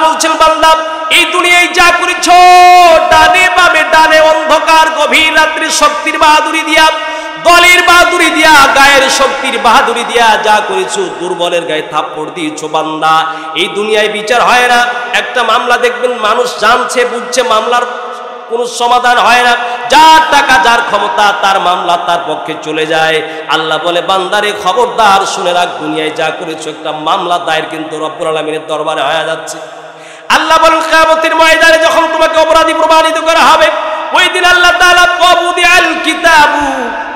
বলছেন বান্দা এই দুনিয়ায় যা করেছো ডানে বামে, ডানে অন্ধকার গভীর রাত্রি শক্তির বাহাদুরি দিয়া, দলের বাহাদুরি দিয়া, গায়ের শক্তির বাহাদুরি দিয়া যা করেছো, দুর্বলের গায়ে থাপ্পড় দিয়েছো বান্দা। এই দুনিয়ায় বিচার হয় না। একটা মামলা দেখবেন মানুষ জানছে বুঝছে, মামলার কোনো সমাধান হয় না। যার টাকা যার ক্ষমতা তার মামলা তার পক্ষে চলে যায়। আল্লাহ বলে বান্দারে খবরদার শুনে রাখ, দুনিয়ায় যা করেছো একটা মামলা দায়ের কিন্তু রব্বুল আলামিনের দরবারে হয়ে যাচ্ছে। আল্লাহ বলেন কিয়ামতের ময়দানে যখন তোমাকে অপরাধী প্রমাণিত করা হবে, ওই দিন আল্লাহ তাআলা ওয়াবুদিআল কিতাবু,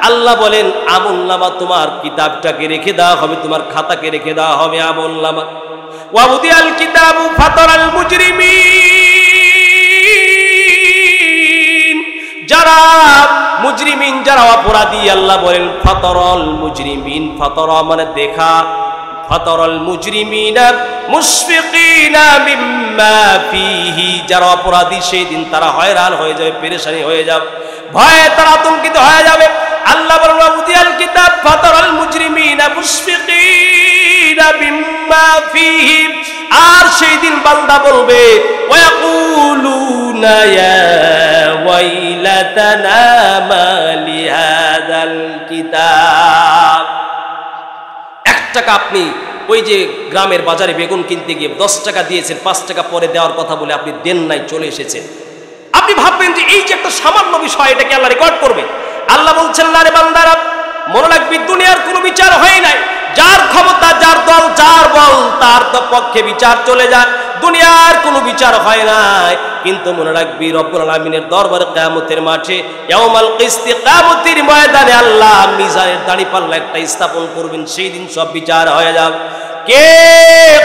আল্লাহ বলেন আমলনামা তোমার কিতাবটাকে রেখে দেওয়া হবে, তোমার খাতাকে রেখে দেওয়া হবে আমলনামা। ওয়াবুদিআল কিতাবু ফাতারাল মুজরিমিন, যারা মুজরিমিন যারা অপরাধী, আল্লাহ বলেন ফাতারাল মুজরিমিন, ফাতারা মানে দেখা, ফাতারাল মুজরিমিনা মুশফিকিনা মিম্মা ফিহি, যারা অপরাধী সেই দিন তারা হয়রান হয়ে যাবে, পেরেশানি হয়ে যাবে, ভয়ে তারা আতঙ্কিত হয়ে যাবে। আল্লাহ বলেন ওয়াবুদিআল কিতাব ফাতারাল মুজরিমিনা মুশফিকিনা মিম্মা ফিহি, আর সেই দিন বান্দা বলবে ওয়ায়াকুলুনা ইয়া ওয়াইলাতানা মা লিহাদাল কিতাব। 1 টাকা আপনি ওই যে গ্রামের বাজারে বেগুন কিনতে গিয়ে 10 টাকা দিয়েছেন, 5 টাকা পরে দেওয়ার কথা বলে আপনি দেন নাই, চলে এসেছেন। আপনি ভাববেন যে এই যে একটা সামান্য বিষয়, এটাকে আল্লাহ রেকর্ড করবে। আল্লাহ বলছেন না রে বান্দারা, মনে রাখবি দুনিয়ার কোনো বিচার হয় নাই। যার ক্ষমতা যার দল যার বল তার পক্ষে বিচার চলে যায়, দুনিয়ার কোনো বিচার হয় নাই। কিন্তু মনে রাখবি রব্বুল আলামিনের দরবারে কিয়ামতের মাঠে ইয়াউমাল কিসতি, কিয়ামতের ময়দানে আল্লাহ মিজানের দাঁড়িপাল্লা একটা স্থাপন করবেন, সেই দিন সব বিচার হয়ে যাবে। কে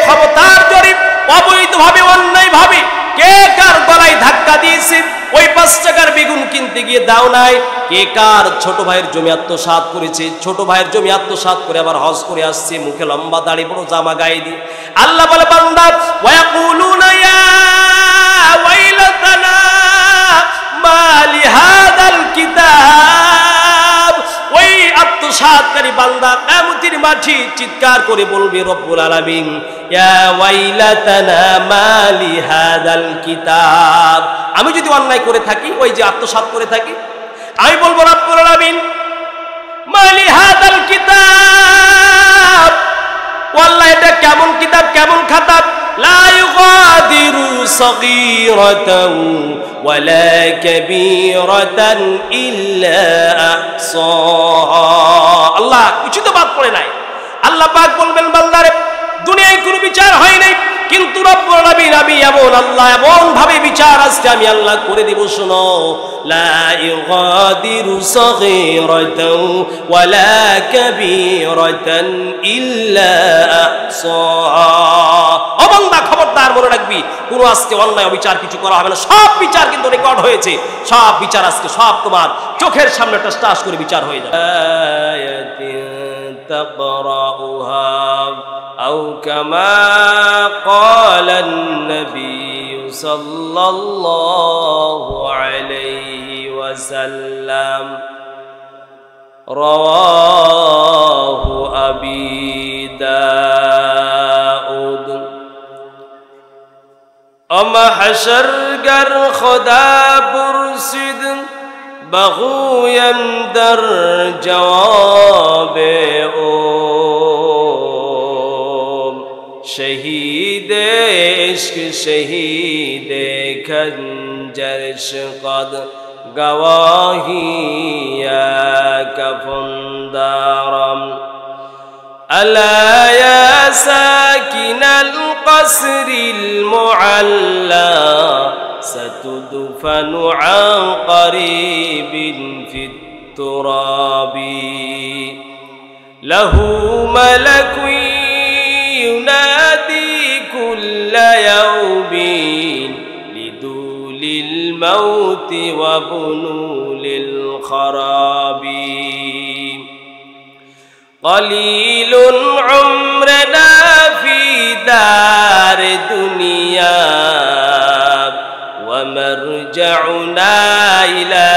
ক্ষমতার জোরে অবৈধভাবে অন্যায়ভাবে কে কার গলায় ধাক্কা দিয়েছে, ওই 5 টাকার বেগুন কিনতে গিয়ে দাও নাই, কে কার ছোট ভাইয়ের জমি আত্মসাৎ করেছে, ছোট ভাইয়ের জমি আত্মসাৎ করে আবার হজ করে আসছে, মুখে লম্বা দাড়ি বড় জামা গায়ে দিয়ে। আল্লাহ বলে বান্দা ওয়ায়াকুলুনা ইয়া ওয়াইলাতানা মা লিহাদাল কিতাব, ওই আত্মসাৎকারী বান্দা কিয়ামতের মাঠে চিৎকার করে বলবে রব্বুল আলামিন ইয়া ওয়াইলাতানা মা লিহাদাল কিতাব। আমি যদি অন্যায় করে থাকি, ওই যে আত্মসাৎ করে থাকি, আমি বলবো রব্বুল আলামিন মা লিহাদাল কিতাব, আল্লাহ এটা কেমন কিতাব কেমন খাতা, লা ইউগাদিরু সাগীরাতান ওয়ালা কাবীরাতান ইল্লা আহসাহা, আল্লাহ কিছু তো বাদ পড়ে নাই। আল্লাহ পাক বলবেন বান্দারে দুনিয়ায় কোনো বিচার হয় নাই, কিন্তু রব্বুল আলামিন আমি এমন আল্লাহ, এমন ভাবে বিচার আজকে আমি আল্লাহ করে দেব, শোনো লা ইউগাদিরু সাগীরাতান ওয়ালা কাবীরাতান ইল্লা আহসাহা। ও বান্দা খবরদার মনে রাখবি, কোনো আজকে অন্যায় অবিচার কিছু করা হবে না, সব বিচার কিন্তু রেকর্ড হয়েছে, সব বিচার আজকে সব তোমার চোখের সামনে টাস করে বিচার হয়ে যাবে। আয়াতিন তাকরাউহা আও কামা ক্বালান নবী সাল্লাল্লাহু আলাইহি ওয়াসাল্লাম, রাওয়াহু আবি দাউদ। محشر گر خدا پرسید بغویم در جواب او، شهید عشق شهید خنجرش قد گواهی کفن دارم، ألا يا ساكن القصر المعلى ستدفن عن قريب في التراب، له ملك ينادي كل يوم لدول الموت وبنول الخراب، قليل عمرنا في دار دنيا ومرجعنا إلى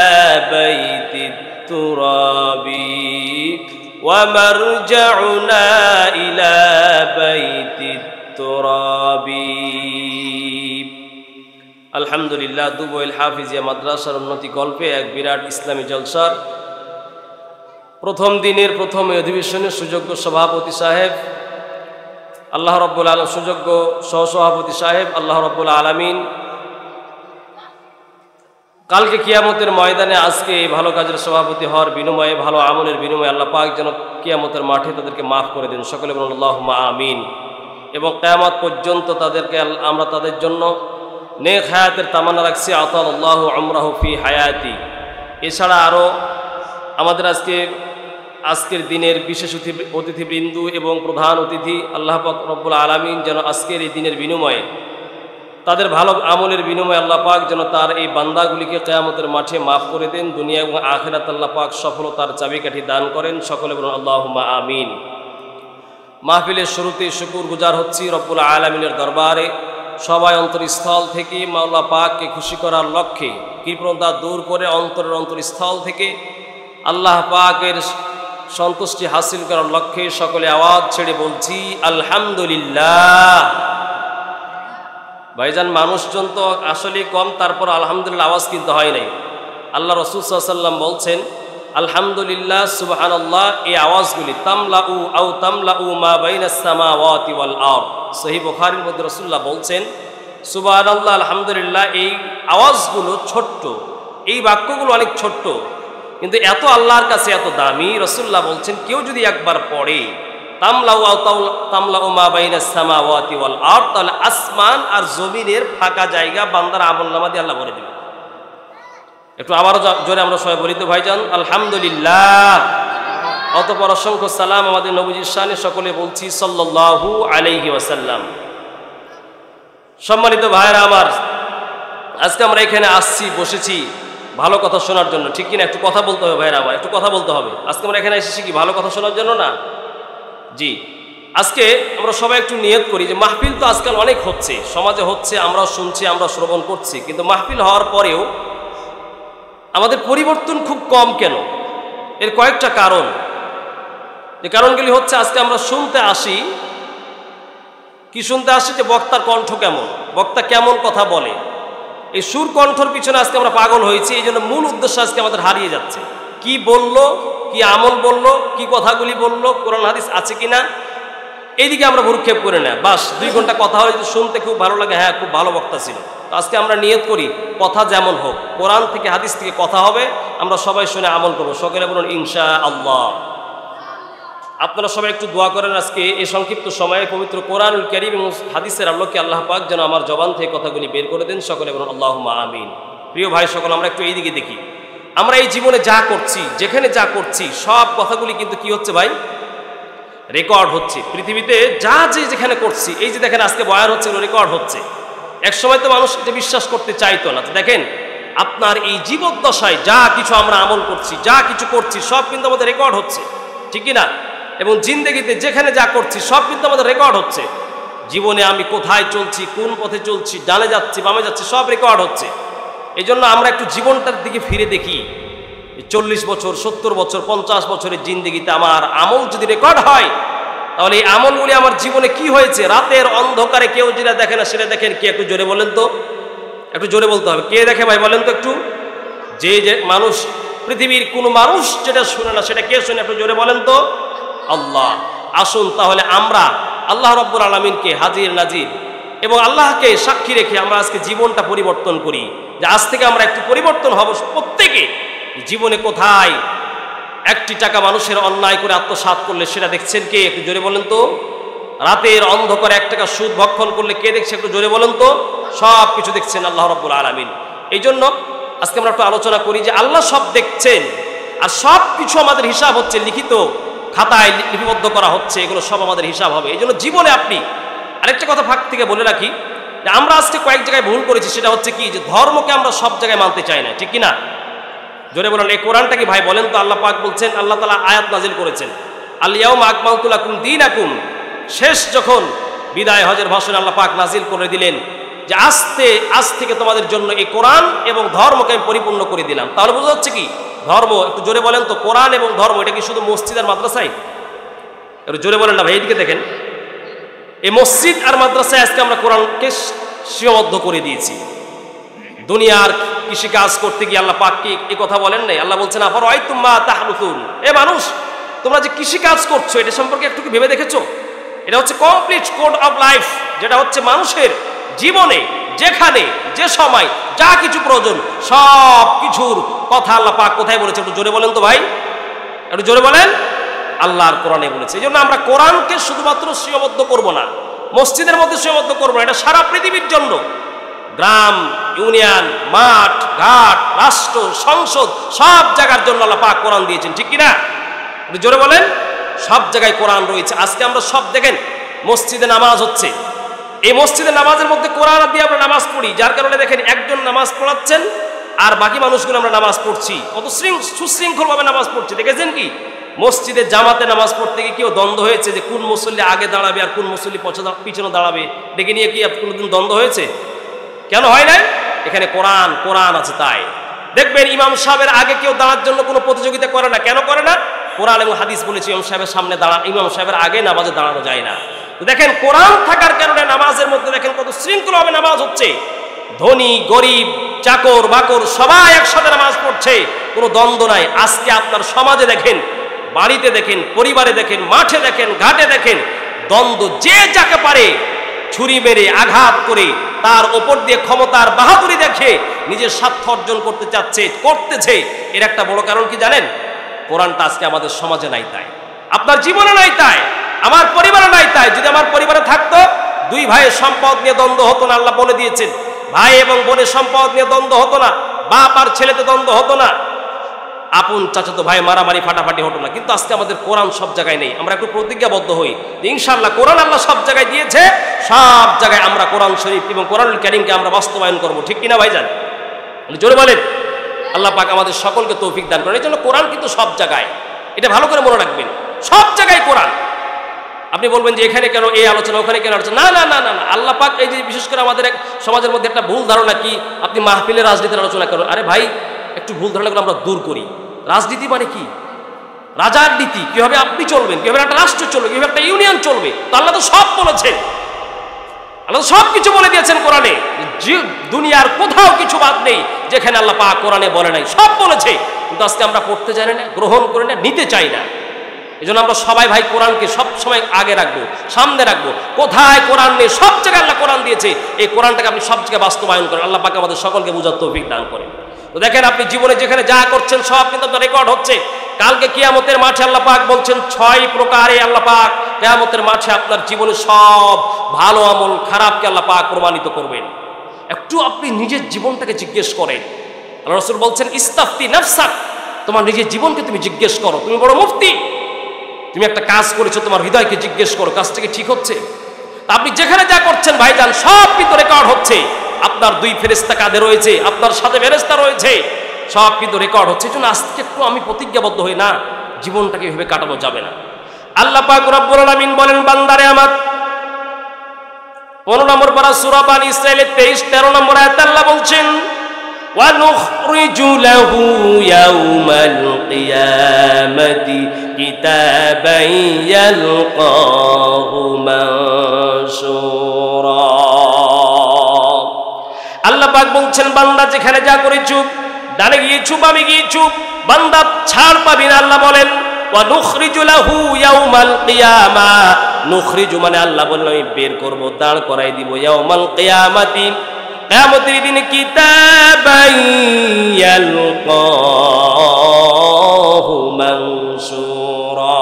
بيت التراب، ومرجعنا إلى بيت التراب. আলহামদুলিল্লাহ, দুবইল হাফিজিয়া মাদ্রাসার উন্নতি গল্পে এক বিরাট ইসলামী জলসার প্রথম দিনের প্রথম অধিবেশনের সুযোগ্য সভাপতি সাহেব আল্লাহ রাব্বুল আলামিন, সুযোগ্য সহসভাপতি সাহেব আল্লাহ রাব্বুল আলামিন কালকে কিয়ামতের ময়দানে আজকে এই ভালো কাজের সভাপতি হওয়ার বিনিময়ে, ভালো আমলের বিনিময়ে আল্লাহ পাক যেন কিয়ামতের মাঠে তাদেরকে মাফ করে দেন। সকলে বলুন আল্লাহুম্মা আমিন। এবং কিয়ামত পর্যন্ত তাদেরকে আমরা তাদের জন্য নেক হায়াতের তামান্না রাখছি। আতাল্লাহু উমরাহু ফি হায়াতি। এছাড়া আরও আমাদের আজকের দিনের বিশেষ অতিথিবৃন্দ এবং প্রধান অতিথি আল্লাহ পাক রব্বুল আলামিন যেন আজকের এই দিনের বিনিময়ে, তাদের ভালো আমলের বিনিময়ে আল্লাহ পাক যেন তার এই বান্দাগুলিকে কিয়ামতের মাঠে মাফ করে দেন। দুনিয়া এবং আখিরাত আল্লাহ পাক সফলতার চাবিকাঠি দান করেন। সকলে বলুন আল্লাহুম্মা আমিন। মাহফিলের শুরুতে শুকর গুজার হচ্ছি রব্বুল আলামিনের দরবারে। সবাই অন্তরস্থল থেকে মাওলা পাককে খুশি করার লক্ষ্যে, কৃপণতা দূর করে অন্তরের অন্তরস্থল থেকে আল্লাহ পাকের সন্তুষ্টি হাসিল করার লক্ষ্যে সকলে আওয়াজ ছেড়ে বলছি আলহামদুলিল্লাহ। ভাইজান, মানুষজন তো আসলে কম, তারপর আলহামদুলিল্লাহ আওয়াজ কিন্তু হয় নাই। আল্লাহ রাসূল সাল্লাল্লাহু আলাইহি ওয়াসাল্লাম বলছেন আলহামদুলিল্লাহ সুবহানাল্লাহ, এই আওয়াজগুলি তামলাউ মা বাইনাস সামাওয়াতি ওয়াল আরদ। সহিহ বুখারীর মধ্যে রাসূলুল্লাহ বলছেন সুবহানাল্লাহ আলহামদুলিল্লাহ, এই আওয়াজগুলো ছোট্ট, এই বাক্যগুলো অনেক ছোট্ট, কিন্তু এত আল্লাহর কাছে এত দামি। রাসূলুল্লাহ বলছেন কেউ যদি একবার পড়ে তামলাউ মা বাইনাস সামাওয়াতি ওয়াল আরদ, তাহলে আসমান আর জমিনের ফাঁকা জায়গা বান্দার আমলনামা দিয়ে আল্লাহ ভরে দেবে। একটু আবারও জোরে আমরা সবাই বলি তো ভাইজান আলহামদুলিল্লাহ। অতঃপর অসংখ্য সালাম আমাদের নবীজির শানে সকলে বলছি সাল্লাল্লাহু আলাইহি ওয়াসাল্লাম। সম্মানিত ভাইরা আমার, আজকে আমরা এখানে আসছি, বসেছি ভালো কথা শোনার জন্য, ঠিক কিনা? একটু কথা বলতে হবে ভাইরা আমার, একটু কথা বলতে হবে। আজকে আমরা এখানে এসেছি কি ভালো কথা শোনার জন্য না? জি, আজকে আমরা সবাই একটু নিয়ত করি যে মাহফিল তো আজকাল অনেক হচ্ছে, সমাজে হচ্ছে, আমরাও শুনছি, আমরা শ্রবণ করছি, কিন্তু মাহফিল হওয়ার পরেও আমাদের পরিবর্তন খুব কম কেন? এর কয়েকটা কারণ। যে কারণগুলি হচ্ছে, আজকে আমরা শুনতে আসি, কি শুনতে আসি? যে বক্তার কণ্ঠ কেমন, বক্তা কেমন কথা বলে, এই সুর কণ্ঠর পিছনে আজকে আমরা পাগল হয়েছি। এই জন্য মূল উদ্দেশ্য আজকে আমাদের হারিয়ে যাচ্ছে। কি বললো, কি আমল বললো, কি কথাগুলি বললো, কোরআন হাদিস আছে কিনা, এইদিকে আমরা ভ্রুক্ষেপ করে না। বাস 2 ঘন্টা কথা হলে যদি শুনতে খুব ভালো লাগে, হ্যাঁ খুব ভালো বক্তা ছিল, তো আজকে আমরা নিয়ত করি কথা যেমন হোক, কোরআন থেকে হাদিস থেকে কথা হবে, আমরা সবাই শুনে আমল করবো। সকলে বলুন ইনশাআল্লাহ। আপনারা সবাই একটু দোয়া করেন আজকে এই সংক্ষিপ্ত সময়ে পবিত্র কোরআনুল কারীম এবং হাদিসের আলোকে আল্লাহ পাক যেন আমার জবান থেকে কথাগুলি বের করে দেন। সকলে বলুন আল্লাহুম্মা আমিন। প্রিয় ভাই সকল, আমরা একটু এইদিকে দেখি। আমরা এই জীবনে যা করছি, যেখানে যা করছি, সব কথাগুলি কিন্তু কি হচ্ছে ভাই? রেকর্ড হচ্ছে। পৃথিবীতে যা যেখানে করছি, এই যে দেখেন আজকে বয়ান হচ্ছে, রেকর্ড হচ্ছে। এক সময় তো মানুষ এটা বিশ্বাস করতে চাইতো না। দেখেন আপনার এই জীবদ্দশায় যা কিছু আমরা আমল করছি, যা কিছু করছি, সব কিন্তু আমাদের রেকর্ড হচ্ছে, ঠিক কি না? এবং জিন্দেগিতে যেখানে যা করছি সব কিন্তু আমাদের রেকর্ড হচ্ছে। জীবনে আমি কোথায় চলছি, কোন পথে চলছি, ডানে যাচ্ছি, বামে যাচ্ছি, সব রেকর্ড হচ্ছে। এই জন্য আমরা একটু জীবনটার দিকে ফিরে দেখি। 40 বছর, 70 বছর, 50 বছরের জিন্দেগিতে আমার আমল যদি রেকর্ড হয়, তাহলে এই আমলগুলি আমার জীবনে কি হয়েছে? রাতের অন্ধকারে কেউ যেটা দেখে না সেটা দেখেন কে? একটু জোরে বলেন তো, একটু জোরে বলতে হবে। কে দেখে ভাই বলেন তো একটু? যে মানুষ, পৃথিবীর কোনো মানুষ যেটা শুনে না সেটা কে শুনে? একটু জোরে বলেন তো। আল্লাহ। আসুন তাহলে আমরা আল্লাহ রাব্বুল আলামিনকে হাজির নাজির এবং আল্লাহকে সাক্ষী রেখে আমরা আজকে জীবনটা পরিবর্তন করি, যে আজ থেকে আমরা একটু পরিবর্তন হব প্রত্যেকে। জীবনে কোথায় 1 টাকা মানুষের অন্যায় করে আত্মসাৎ করলে সেটা দেখছেন কে? একটু জোরে বলেন তো। রাতের অন্ধকারে 1 টাকা সুদ ভক্ষণ করলে কে দেখছে? একটু জোরে বলেন তো। সব কিছু দেখছেন আল্লাহ রাব্বুল আলামিন। এই জন্য আজকে আমরা একটু আলোচনা করি যে আল্লাহ সব দেখছেন, আর সব কিছু আমাদের হিসাব হচ্ছে, লিখিত খাতায় লিপিবদ্ধ করা হচ্ছে, এগুলো সব আমাদের হিসাব হবে। এই জন্য জীবনে আপনি আরেকটা কথা ফাঁক থেকে বলে রাখি, যে আমরা আজকে কয়েক জায়গায় ভুল করেছি। সেটা হচ্ছে কি, যে ধর্মকে আমরা সব জায়গায় মানতে চাই না, ঠিক কি না? জোরে বলেন। এই কোরআনটা কি ভাই বলেন তো? আল্লাহ পাক বলছেন, আল্লাহ তাআলা আয়াত নাজিল করেছেন, আল ইয়াউমা আকমালতু লাকুম দীনাকুম। শেষ যখন বিদায় হজের ভাষণে আল্লাহ পাক নাজিল করে দিলেন যে আজ থেকে তোমাদের জন্য এই কোরআন এবং ধর্মকে আমি পরিপূর্ণ করে দিলাম। তাহলে বোঝা যাচ্ছে কি ধর্ম? একটু জোরে বলেন তো। কোরআন এবং ধর্ম এটা কি শুধু মসজিদ আর মাদ্রাসায়? একটু জোরে বলেন না ভাই, এইদিকে দেখেন। এই মসজিদ আর মাদ্রাসায় আজকে আমরা কোরআনকে সীমাবদ্ধ করে দিয়েছি। দুনিয়ার কৃষি কাজ করতে গিয়ে আল্লাহ পাক কি এই কথা বলেন নাই? আল্লাহ বলছেন আফারাআইতুম মা তাহরুসুন, এ মানুষ তোমরা যে কৃষি কাজ করছো এটা সম্পর্কে একটু ভেবে দেখেছো? এটা হচ্ছে কমপ্লিট কোড অফ লাইফ, যেটা হচ্ছে মানুষের জীবনে যেখানে যে সময় যা কিছু প্রয়োজন সব কিছুর কথা আল্লাহ পাক কোথায় বলেছে? একটু জোরে বলেন তো ভাই, একটু জোরে বলেন। আল্লাহর কোরআনে বলেছে। এই জন্য আমরা কোরআনকে শুধুমাত্র সীমাবদ্ধ করব না, মসজিদের মধ্যে সীমাবদ্ধ করবো না, এটা সারা পৃথিবীর জন্য। গ্রাম, ইউনিয়ন, মাঠ ঘাট, রাষ্ট্র, সংসদ সব জায়গার জন্য আল্লাহ পাক কোরআন দিয়েছেন, ঠিক কিনা? জোরে বলেন। সব জায়গায় কোরআন রয়েছে। আজকে আমরা সব দেখেন মসজিদে নামাজ হচ্ছে, এই মসজিদে নামাজের মধ্যে কোরআন দিয়ে আমরা নামাজ পড়ি, যার কারণে দেখেন একজন নামাজ পড়াচ্ছেন আর বাকি মানুষগুলো আমরা নামাজ পড়ছি, কত সুশৃঙ্খলভাবে নামাজ পড়ছি। দেখেছেন কি মসজিদে জামাতে নামাজ পড়তে গিয়ে কেউ দ্বন্দ্ব হয়েছে যে কোন মুসল্লি আগে দাঁড়াবে আর কোন মুসল্লি পিছনে দাঁড়াবে, ডেকে নিয়ে কি কোনোদিন দ্বন্দ্ব হয়েছে? কেন হয় নাই? এখানে কোরআন কোরআন আছে তাই। দেখবেন ইমাম সাহেবের আগে কেউ দাঁড়ার জন্য কোনো প্রতিযোগিতা করে না। কেন করে না? কোরআন এবং হাদিস বলেছে ইমাম সাহেবের সামনে ইমাম সাহেবের আগে নামাজে দাঁড়ানো যায় না। তো দেখেন কোরআন থাকার কারণে নামাজের মধ্যে দেখেন কত শৃঙ্খলভাবে নামাজ হচ্ছে। ধনী গরিব চাকর বাকর সবাই একসাথে নামাজ পড়ছে, কোনো দ্বন্দ্ব নাই। আজকে আপনার সমাজে দেখেন, বাড়িতে দেখেন, পরিবারে দেখেন, মাঠে দেখেন, ঘাটে দেখেন, দ্বন্দ্ব যে যাকে পারে ছুরি মেরে আঘাত করে তার ওপর দিয়ে ক্ষমতার বাহাদুরি দেখে নিজের স্বার্থ অর্জন করতে চাচ্ছে, করতেছে। এর একটা বড় কারণ কি জানেন? কোরআনটা আজকে আমাদের সমাজে নাই তাই, আপনার জীবনে নাই তাই, আমার পরিবারে নাই তাই। যদি আমার পরিবারে থাকতো, দুই ভাইয়ের সম্পদ নিয়ে দ্বন্দ্ব হতো না। আল্লাহ বলে দিয়েছেন ভাই এবং বোনের সম্পদ নিয়ে দ্বন্দ্ব হতো না, বাপ আর ছেলেতে দ্বন্দ্ব হতো না, আপন চাচাতো ভাই মারামারি ফাটাফাটি হতো না। কিন্তু আজকে আমাদের কোরআন সব জায়গায় নেই। আমরা একটু প্রতিজ্ঞাবদ্ধ হই যে ইনশাআল্লাহ কোরআন আল্লাহ সব জায়গায় দিয়েছে, সব জায়গায় আমরা কোরআন শরীফ এবং কোরআনুল কারীমকে আমরা বাস্তবায়ন করব, ঠিক কিনা ভাইজান? জোরে বলেন। আল্লাহ পাক আমাদের সকলকে তৌফিক দান করেন। এই জন্য কোরআন কিন্তু সব জায়গায়, এটা ভালো করে মনে রাখবেন, সব জায়গায় কোরআন। আপনি বলবেন যে এখানে কেন এই আলোচনা, ওখানে কেন আলোচনা? না না না না না, আল্লাহ পাক এই যে বিশেষ করে আমাদের এক সমাজের মধ্যে একটা ভুল ধারণা কি, আপনি মাহফিলে রাজনীতির আলোচনা করেন। আরে ভাই, একটু ভুল ধারণাগুলো আমরা দূর করি। রাজনীতি মানে কি? রাজার নীতি, কিভাবে আপনি চলবেন, কিভাবে একটা রাষ্ট্র চলবে, কিভাবে একটা ইউনিয়ন চলবে। তো আল্লাহ তো সব বলেছেন, আল্লাহ সব কিছু বলে দিয়েছেন কোরআনে। দুনিয়ার কোথাও কিছু বাদ নেই যেখানে আল্লাহ পাক কোরআনে বলে নাই, সব বলেছে। কিন্তু আজকে আমরা পড়তে জানি না, গ্রহণ করে না, নিতে চাই না। এই জন্য আমরা সবাই ভাই কোরআনকে সব সময় আগে রাখবো, সামনে রাখবো। কোথায় কোরআন নেই, সব জায়গায় আল্লাহ কোরআন দিয়েছে। এই কোরআনটাকে আপনি সব জায়গায় বাস্তবায়ন করেন। আল্লাহ পাক আমাদের সকলকে বুঝার তৌফিক দান করেন। তো দেখেন আপনি জীবনে যেখানে যা করছেন সব কিন্তু আপনার রেকর্ড হচ্ছে। কালকে কিয়ামতের মাঠে আল্লাহ পাক বলছেন 6 প্রকারে আল্লাহ পাক কিয়ামতের মাঠে আপনার জীবনে সব ভালো আমল খারাপকে আল্লাহ পাক প্রমাণিত করবেন। একটু আপনি নিজের জীবনটাকে জিজ্ঞেস করেন। আল্লাহ রাসূল বলছেন ইস্তাফতি নাফসাক, তোমার নিজের জীবনকে তুমি জিজ্ঞেস করো। তুমি বড় মুফতি, তুমি একটা কাজ করেছো, তোমার হৃদয়কে জিজ্ঞেস করো কাজটা কি ঠিক হচ্ছে। আপনি যেখানে যা করছেন ভাইজান সব কিন্তু রেকর্ড হচ্ছে। আপনার 2 ফেরেশতা কাঁধে রয়েছে, আপনার সাথে ফেরেশতা রয়েছে, সব কিন্তু রেকর্ড হচ্ছে। এই জন্য আজকে একটু আমি প্রতিজ্ঞাবদ্ধ হই না, জীবনটাকে এভাবে কাটানো যাবে না। আল্লাহ পাক রব্বুল আলামিন বলেন বান্দারে আমার, 15 নম্বর পারা সূরা বানী ইসরাঈলের 23-13 নম্বর আয়াতে আল্লাহ বলছেন ওয়া নুখরিজু লাহু ইয়াউমাল কিয়ামাতি কিতাবান ইয়ালকাহু মানশুরা। আল্লাহ পাক বলছেন বান্দা যেখানে যা করেছো, ডানে গিয়েছো বামে গিয়েছো, বান্দা ছাড় পাবি না। আল্লাহ বলেন ওয়া নুখরিজু লাহু ইয়াউমাল কিয়ামা, নুখরিজু মানে আল্লাহ বললেন আমি বের করব, দাঁড় করাই দিব, ইয়াউমাল কিয়ামাতি কিয়ামতের দিনে, কিতাবান ইয়ালকাহু মানশুরা।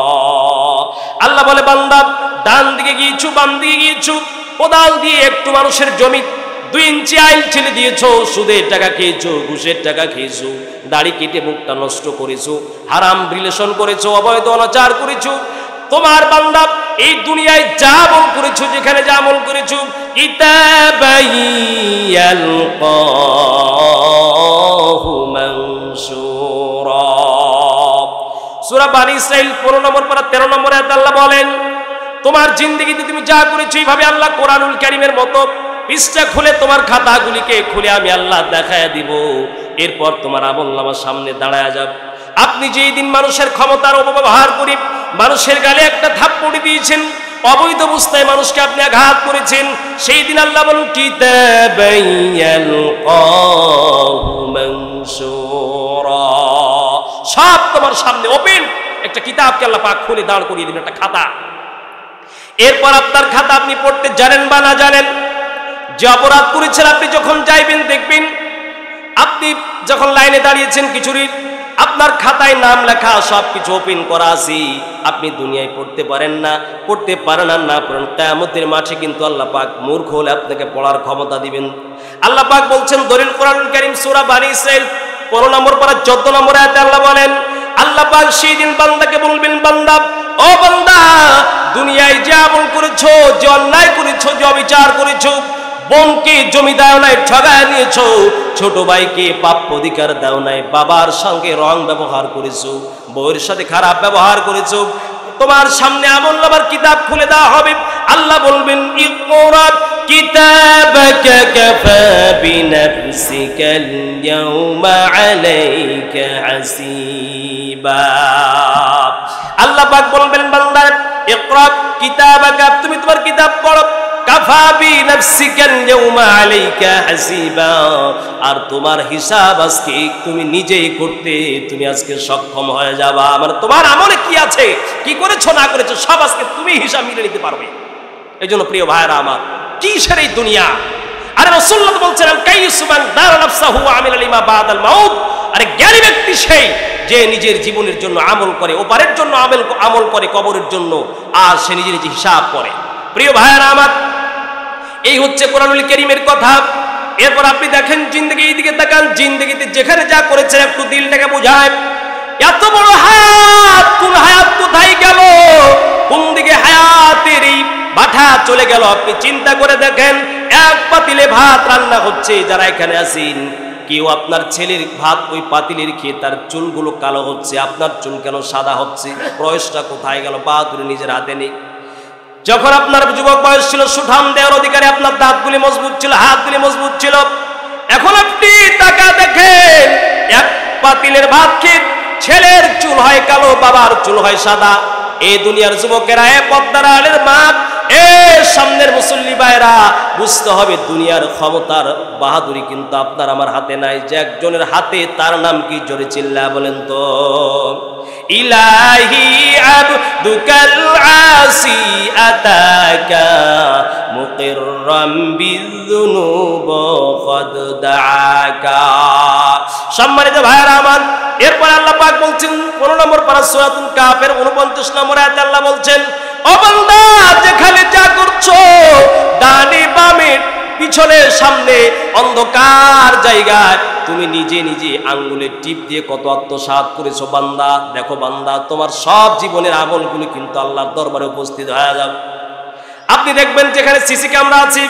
আল্লাহ বলে বান্দা ডান দিকে গিয়েছো বাম দিকে গিয়েছো, কোদাল দিয়ে একটু মানুষের জমি 2 ইঞ্চি আইল ছেলে দিয়েছো, সুদের টাকা খেয়েছো, ঘুষের টাকা খেয়েছো, দাড়ি কেটে মুখটা নষ্ট করেছো, হারাম রিলেশন করেছো, অবৈধ অনাচার করেছো। তোমার বান্দা এই দুনিয়ায় যা আমল করেছো, যেখানে যা আমল করেছো, কিতাবান ইয়ালকাহু মানশুরা। সূরা বানী ইসরাঈল 15 নম্বর পারা 13 নম্বর আয়াতে আল্লাহ বলেন তোমার জিন্দেগিতে তুমি যা করেছো এইভাবে আল্লাহ কোরআনুল কারীমের মতো পৃষ্ঠা খুলে তোমার খাতাগুলিকে খুলে আমি আল্লাহ দেখায়া দিব। এরপর তোমার আমলনামা সামনে দাঁড়ায়া যাবে। আপনি যেই দিন মানুষের ক্ষমতার অপব্যবহার করে মানুষের গালে একটা থাপ্পড় দিয়েছেন, অবৈধ অবস্থায় মানুষকে আপনি আঘাত করেছেন, সেই দিন আল্লাহ বলেন কিতাবান ইয়ালকাহু মানসুরা, সব তোমার সামনে ওপেন। একটা কিতাবকে আল্লাহ পাক খুলে দাঁড় করিয়ে দিবেন, একটা খাতা। এরপর আপনার খাতা আপনি পড়তে জানেন বা না জানেন, যে অপরাধ করেছেন আপনি যখন যাইবেন দেখবেন, আপনি যখন লাইনে দাঁড়িয়েছেন খিচুড়ির, আপনার খাতায় নাম লেখা, সব কিছু ওপেন করা আছে। আপনি দুনিয়ায় পড়তে পারেন না, পড়তে পারেন আর না পড়েন, কিয়ামতের মাঠে কিন্তু আল্লাহ পাক মূর্খ হলে আপনাকে পড়ার ক্ষমতা দিবেন। আল্লাহ পাক বলছেন দলিল কোরআনুল কারীম সূরা বনী ইসরাঈল 15 নম্বর পারা 14 নম্বর আয়াতে আল্লাহ বলেন, আল্লাহ পাক সেই দিন বান্দাকে বলবেন, বান্দা ও বান্দা, দুনিয়ায় যে আমল করেছো, যে অন্যায় করেছো, যে অবিচার করেছো, বোনকে জমি দাও নাই, ঠগায় নিয়েছো, ছোট ভাইকে প্রাপ্য অধিকার দাও নাই, বাবার সঙ্গে রং ব্যবহার করেছো, বউয়ের সাথে খারাপ ব্যবহার করেছো, তোমার সামনে আমলনামার কিতাব খুলে দেওয়া হবে। আল্লাহ বলবেন ইকরা কিতাবাকা কাফা বিনাফসিকাল ইয়াওমা আলাইকা হাসিবা। আল্লাহ পাক বলবেন বান্দা ইকরা কিতাবাকা, তুমি তোমার কিতাব পড়ো, কাফা বিনাফসিকাল ইয়াওমা আলাইকা হাসিবা, আর তোমার হিসাব আজকে তুমি নিজেই করতে তুমি আজকে সক্ষম হয়ে যাবা। মানে তোমার আমলে কি আছে, কি করেছো না করেছো, সব আজকে তুমি হিসাব মিলে নিতে পারবে। এই জন্য প্রিয় ভাইরা আমার, কিসের এই দুনিয়া? আরে রাসূলুল্লাহ বলছেন কাইয়ুসমান দারা নাফসাহু ওয়া আমিলা লিমা বাদাল মাউত, আরে জ্ঞানী ব্যক্তি সেই যে নিজের জীবনের জন্য আমল করে, ওপারের জন্য আমল করে, কবরের জন্য, আর সে নিজে নিজে হিসাব করে। প্রিয় ভাইরা আমার, এই হচ্ছে কোরআনুল কারীমের কথা। এরপর আপনি দেখেন জিন্দেগির দিকে তাকান, জিন্দেগিতে যেখানে যা করেছে একটু দিলটাকে বোঝায়। এত বড় হায়াত, কোন হায়াত কোথায় গেল, কোন দিকে হায়াতের এই বাঠা চলে গেল, আপনি চিন্তা করে দেখেন। এক পাতিলে ভাত রান্না হচ্ছে, যারা এখানে আছেন কেউ আপনার ছেলের ভাত ওই পাতিলের খেয়ে তার চুলগুলো কালো হচ্ছে, আপনার চুল কেন সাদা হচ্ছে? বয়সটা কোথায় গেল? বাহাদুরি নিজের হাতে নেই। যখন আপনার যুবক বয়স ছিল, সুঠাম দেওয়ার অধিকারে, আপনার দাঁতগুলি মজবুত ছিল, হাতগুলি মজবুত ছিল। এখন আপনি টাকা দেখেন, এক পাতিলের ভাত খেয়ে ছেলের চুল হয় কালো, বাবার চুল হয় সাদা। এই দুনিয়ার যুবকেরা, এ পদ্মার আলের মা, এ সামনের মুসল্লি ভাইরা, বুঝতে হবে দুনিয়ার ক্ষমতার বাহাদুরি কিন্তু আপনার আমার হাতে নাই। যে একজনের হাতে, তার নাম কি? জোরে চিল্লা বলেন তো। ইলাহি আবদুকাল আসি আতাকা মুকিররাম বিযুনুব কদ দাআকা। সম্মানিত ভাইরা আমার, এরপর আল্লাহ পাক বলছেন 15 নম্বর পারা সূরাতুল কাফের 49 নম্বর আয়াতে আল্লাহ বলছেন, ও বান্দা, যেখানে যা করছো, ডানে বামে পিছনে সামনে অন্ধকার জায়গায়, তুমি নিজে নিজে আঙ্গুলের টিপ দিয়ে কত আত্মসাৎ করেছো বান্দা। দেখো বান্দা, তোমার সব জীবনের আমলগুলো কিন্তু আল্লাহর দরবারে উপস্থিত হয়ে যাবে। আপনি দেখবেন যেখানে সিসি ক্যামেরা আছে,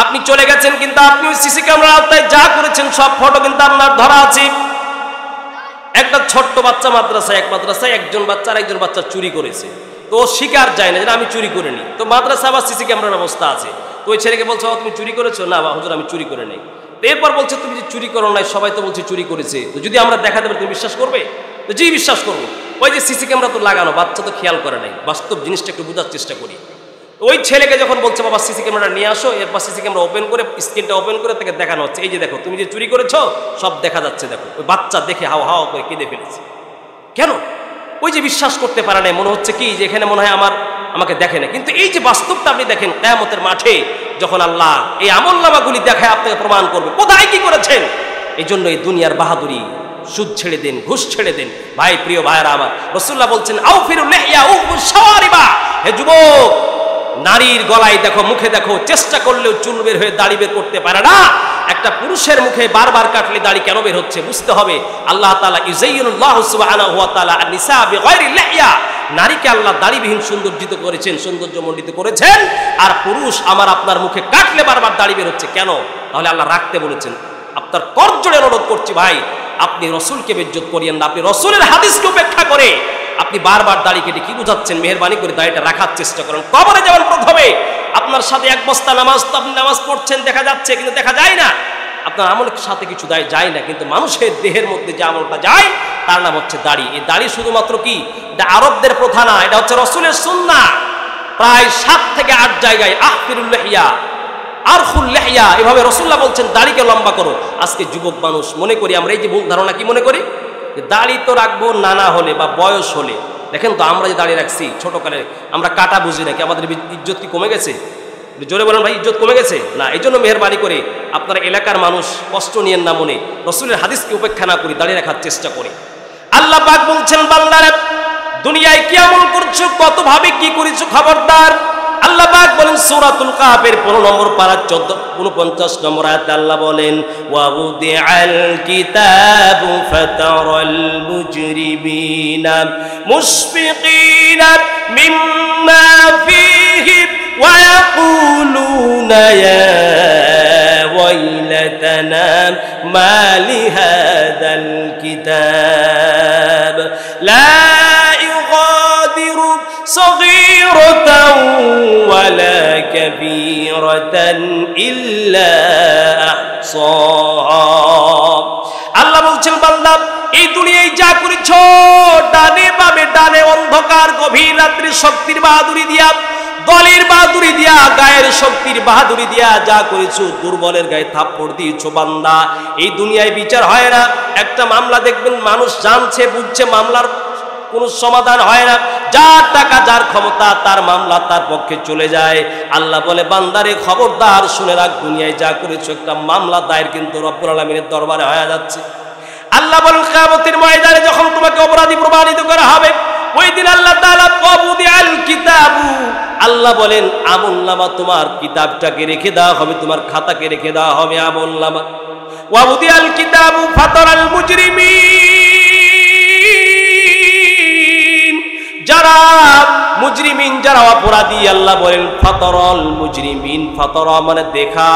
আপনি চলে গেছেন, কিন্তু আপনি ওই সিসি ক্যামেরার আওতায় যা করেছেন সব ফটো কিন্তু আপনার ধরা আছে। একটা ছোট্ট বাচ্চা মাদ্রাসায়, এক মাদ্রাসায় একজন বাচ্চা আর একজন বাচ্চা চুরি করেছে, তো ও স্বীকার যায় না যে আমি চুরি করিনি। তো মাদ্রাসা আবার সিসি ক্যামেরার ব্যবস্থা আছে, তো ওই ছেলেকে বলছে তুমি চুরি করেছো? না বা হুজুর আমি চুরি করে নেই। তো এরপর বলছে তুমি যে চুরি করো নাই, সবাই তো বলছে চুরি করেছে, তো যদি আমরা দেখাতে পারি তুমি বিশ্বাস করবে? তো জি বিশ্বাস করবো। ওই যে সিসি ক্যামেরা তো লাগানো, বাচ্চা তো খেয়াল করে নাই, বাস্তব জিনিসটা একটু বোঝার চেষ্টা করি। ওই ছেলেকে যখন বলছে বাবা সিসি ক্যামেরা নিয়ে আসো, এরপর সিসি ক্যামেরা ওপেন করে, স্ক্রিনটা ওপেন করে তাকে দেখানো হচ্ছে, এই যে দেখো তুমি যে চুরি করেছো সব দেখা যাচ্ছে। দেখো ওই বাচ্চা দেখে হাও হাও করে কেঁদে ফেলেছে। কেন? ওই যে বিশ্বাস করতে পারে না, মনে হচ্ছে কি যে এখানে মনে হয় আমাকে দেখে না। কিন্তু এই যে বাস্তবটা আপনি দেখেন, কিয়ামতের মাঠে যখন আল্লাহ এই আমলনামাগুলি দেখায় আপনাকে প্রমাণ করবে কোথায় কি করেছেন। এই জন্য এই দুনিয়ার বাহাদুরি, সুদ ছেড়ে দেন, ঘুষ ছেড়ে দেন। ভাই, প্রিয় ভাইরা আমার, রাসূলুল্লাহ বলছেন আউফিরুল লিহইয়া উফুস শাওয়ারিবা, হে যুবক, নারীর গলায় দেখো, মুখে দেখো, চেষ্টা করলেও চুল বের হয়ে দাড়ি বের করতে পারে না। একটা পুরুষের মুখে বারবার কাটলে দাড়ি কেন বের হচ্ছে বুঝতে হবে। আল্লাহ তাআলা ইউযায়্যিনুল্লাহু সুবহানাহু ওয়া তাআলা আন-নিসা বিগাইরি লিহইয়া, নারীকে আল্লাহ দাড়িবিহীন সৌন্দর্যিত করেছেন, সৌন্দর্যমণ্ডিত করেছেন। আর পুরুষ আমার আপনার মুখে কাটলে বারবার দাড়ি বের হচ্ছে কেন? তাহলে আল্লাহ রাখতে বলেছেন। আপনার করজোড়ে অনুরোধ করছি ভাই, আপনি রসুলকে বেজ্জত করিয়েন না। আপনি রসুলের হাদিসকে উপেক্ষা করে আপনি বারবার দাড়ি কেটে কি বুঝাচ্ছেন? মেহেরবানি করে দাড়িটা রাখার চেষ্টা করেন। কবরে যাবেন প্রথমে, আপনার সাথে এক বস্তা নামাজ, তো আপনি নামাজ পড়ছেন দেখা যাচ্ছে, কিন্তু দেখা যায় না। আপনার আমলের সাথে কিছু যায় না, কিন্তু মানুষের দেহের মধ্যে যে আমলটা যায় তার নাম হচ্ছে দাড়ি। এই দাড়ি শুধুমাত্র কি, এটা আরবদের প্রথা না, এটা হচ্ছে রসুলের সুন্নাহ। প্রায় 7 থেকে 8 জায়গায় আহফিরুল লিহিয়া, আরখুল লিহিয়া, এভাবে রাসূলুল্লাহ বলছেন দাড়িকে লম্বা করো। আজকে যুবক মানুষ মনে করি আমরা, এই যে ভুল ধারণা, কি মনে করি যে দাড়ি তো রাখবো নানা হলে বা বয়স হলে। দেখেন তো আমরা যে দাঁড়িয়ে রাখছি ছোটকালে, আমরা কাটা বুঝি নাকি? আমাদের ইজ্জত কি কমে গেছে? জোরে বলেন ভাই, ইজ্জত কমে গেছে না? এই জন্য মেহেরবানি করে আপনারা এলাকার মানুষ কষ্ট নিয়েন না মনে, রাসূলের হাদিসকে উপেক্ষা না করি, দাঁড়িয়ে রাখার চেষ্টা করি। আল্লাহ পাক বলছেন বান্দারে দুনিয়ায় কি আমল করছো, কত ভাবে কি করেছো খবরদার। আল্লাহ পাক বলেন সূরাতুল কাহফের 15 নম্বর পারা 49 নম্বর আয়াতে আল্লাহ বলেন ওয়া উদিআল কিতাবু ফাতারাল মুজরিমিনা মুশফিকিনা মিম্মা ফীহি ওয়া ইয়াকুলুনা ইয়া ওয়াইলাতানা মা লিহাদাল কিতাব লা ইউগাদিরু সগীরাতাও ওয়ালা কাবীরাতান ইল্লা আহসাহা। আল্লাহ বলছেন বান্দা এই দুনিয়ায় যা করেছো, ডানে বামে, ডানে অন্ধকার গভীর রাত্রি শক্তির বাহাদুরি দিয়া, দলের বাহাদুরি দিয়া, গায়ের শক্তির বাহাদুরি দিয়া যা করেছো, দুর্বলের গায়ে থাপ্পড় দিয়েছো বান্দা। এই দুনিয়ায় বিচার হয় না। একটা মামলা দেখবেন মানুষ জানছে বুঝছে, মামলার কোনো সমাধান হয় না। যার টাকা যার ক্ষমতা তার মামলা তার পক্ষে চলে যায়। আল্লাহ বলে বান্দারে খবরদার শুনে রাখ, দুনিয়ায় যা করেছো একটা মামলা দায়ের কিন্তু রব্বুল আলামিনের দরবারে হয়ে যাচ্ছে। আল্লাহ বলেন কিয়ামতের ময়দানে যখন তোমাকে অপরাধী প্রমাণিত করা হবে, ওই দিন আল্লাহ তাআলা কবুদিআল কিতাবু, আল্লাহ বলেন আমলনামা, তোমার কিতাবটাকে রেখে দেওয়া হবে, তোমার খাতাকে রেখে দেওয়া হবে আমলনামা। ওয়াবুদিআল কিতাবু ফাতারাল মুজরিমিন, যারা মুজরিমিন, যারা অপরাধী, আল্লাহ বলেন ফাতারাল মুজরিমিন, ফাতারা মানে দেখা,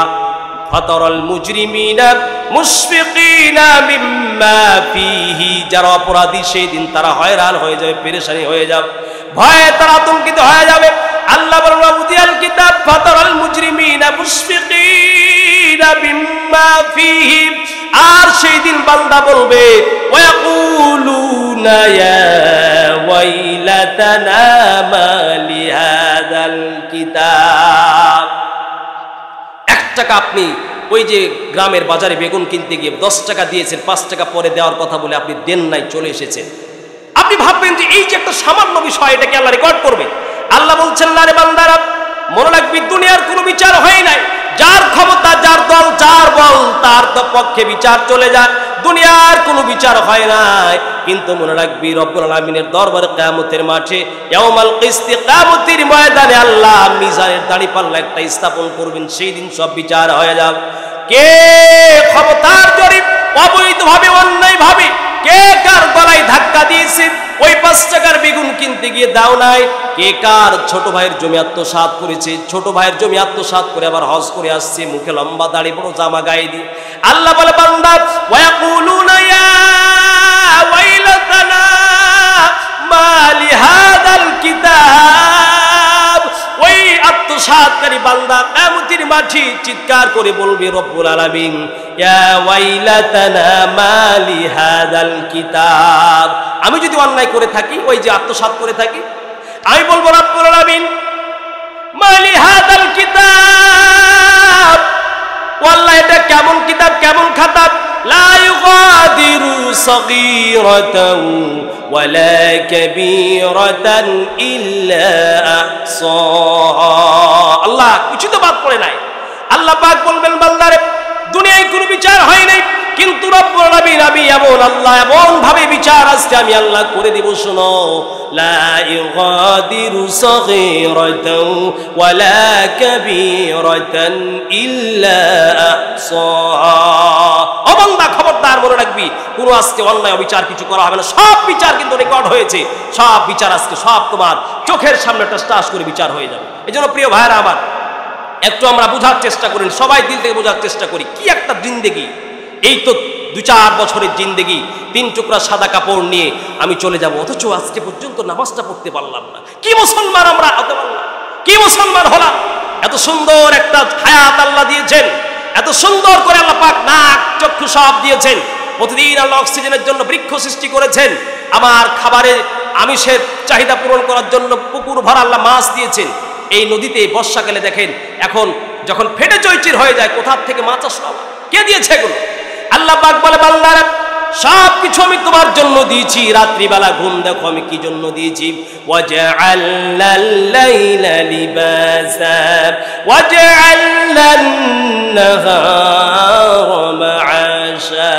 ফাতারাল মুজরিমিনা মুশফিকিনা মিম্মা ফীহি, যারা অপরাধী সেই দিন তারা হয়রান হয়ে যাবে, পেরেশানি হয়ে যাবে, ভয়ে তারা আতঙ্কিত হয়ে যাবে। আল্লাহ বলেন ওয়াবুদিআল কিতাব ফাতারাল মুজরিমিনা মুশফিকিনা মিম্মা ফীহি, আর সেই দিন বান্দা বলবে ওয়ায়াকুলুনা ইয়া ওয়াইলাতানা মা লিহাদাল কিতাব। 1 টাকা আপনি ওই যে গ্রামের বাজারে বেগুন কিনতে গিয়ে 10 টাকা দিয়েছেন, 5 টাকা পরে দেওয়ার কথা বলে আপনি দেন নাই, চলে এসেছেন। আপনি ভাববেন যে এই যে একটা সামান্য বিষয়, এটাকে আল্লাহ রেকর্ড করবে। আল্লাহ বলছেন না রে বান্দারা, মনে রাখবি দুনিয়ার কোনো বিচার হয় নাই। যার ক্ষমতা, যার দল, যার বল, তার তো পক্ষে বিচার চলে যায়, দুনিয়ার কোনো বিচার হয় নাই। কিন্তু মনে রাখবি রব্বুল আলামিনের দরবারে কিয়ামতের মাঠে, ইয়াউমাল কিসতি, কিয়ামতের ময়দানে আল্লাহ মিজানের দাঁড়িপাল্লা একটা স্থাপন করবেন, সেই দিন সব বিচার হয়ে যাবে। কে ক্ষমতার জরিপ অবৈধভাবে, অন্যায়ভাবে কে কার গলায় ধাক্কা দিয়েছে, ওই 5 টাকার বেগুন কিনতে গিয়ে দাও নাই, কে কার ছোট ভাইয়ের জমি আত্মসাৎ করেছে, ছোট ভাইয়ের জমি আত্মসাৎ করে আবার হজ করে আসছে, মুখে লম্বা দাড়ি, বড় জামা গায়ে দিয়ে। আল্লাহ বলে বান্দা ওয়ায়াকুলুনা ইয়া ওয়াইলাতানা মা লিহাদাল কিতাব, ওই আত্মসাৎকারী বান্দা কিয়ামতের মাঠে চিৎকার করে বলবে রব্বুল আলামিন ইয়া ওয়াইলাতানা মা লিহাদাল কিতাব। আমি যদি অন্যায় করে থাকি, ওই যে আত্মসাৎ করে থাকি, আমি বলবো রব্বুল আলামিন মা লিহাদাল কিতাব, ওয়াল্লাহ এটা কেমন কিতাব, কেমন খাতা, লা ইউগাদিরু সগীরাতাও ওয়ালা কাবীরাতান ইল্লা আহসাহা। আল্লাহ কিছু তো বাদ পড়ে নাই। আল্লাহ পাক বলবেন বান্দারে দুনিয়ায় কোনো বিচার হয় নাই, কিন্তু রব্বুল আলামিন আমি এমন আল্লাহ, এমন ভাবে বিচার আজকে আমি আল্লাহ করে দিব, শোনো লা ইউগাদিরু সগীরাতাও ওয়ালা কাবীরাতান ইল্লা আহসাহা। ও বান্দা খবরদার মনে রাখবি, কোনো আজকে অন্যায় অবিচার কিছু করা হবে না, সব বিচার কিন্তু রেকর্ড হয়েছে, সব বিচার আজকে সব তোমার চোখের সামনে টাস করে বিচার হয়ে যাবে। এজন্য প্রিয় ভাইরা আমার, একটু আমরা বোঝার চেষ্টা করি, সবাই দিল থেকে বোঝার চেষ্টা করি, কি একটা জিন্দেগি। এই তো 2-4 বছরের জিন্দেগি, 3 টুকরা সাদা কাপড় নিয়ে আমি চলে যাব, অথচ আজকে পর্যন্ত নামাজটা পড়তে পারলাম না। কি মুসলমান আমরা হতে পারলাম, কি মুসলমান হলাম? এত সুন্দর একটা হায়াত আল্লাহ দিয়েছেন, এত সুন্দর করে আল্লাহ পাক নাক চক্ষু সব দিয়েছেন, প্রতিদিন আল্লাহ অক্সিজেনের জন্য বৃক্ষ সৃষ্টি করেছেন, আমার খাবারে আমিষের চাহিদা পূরণ করার জন্য পুকুর ভরা আল্লাহ মাছ দিয়েছেন, এই নদীতে বর্ষাকালে দেখেন এখন যখন ফেটে চৈচির হয়ে যায়, কোথা থেকে মাছ আসলো? কে দিয়েছে এগুলো? আল্লাহ পাক বলে বান্দারা সব কিছু আমি তোমার জন্য দিয়েছি। রাত্রিবেলা ঘুম দেখো আমি কি জন্য দিয়েছি। ওয়াজআলনাল লাইলা লিবাসা ওয়াজআলনান নাহারা মাআশা।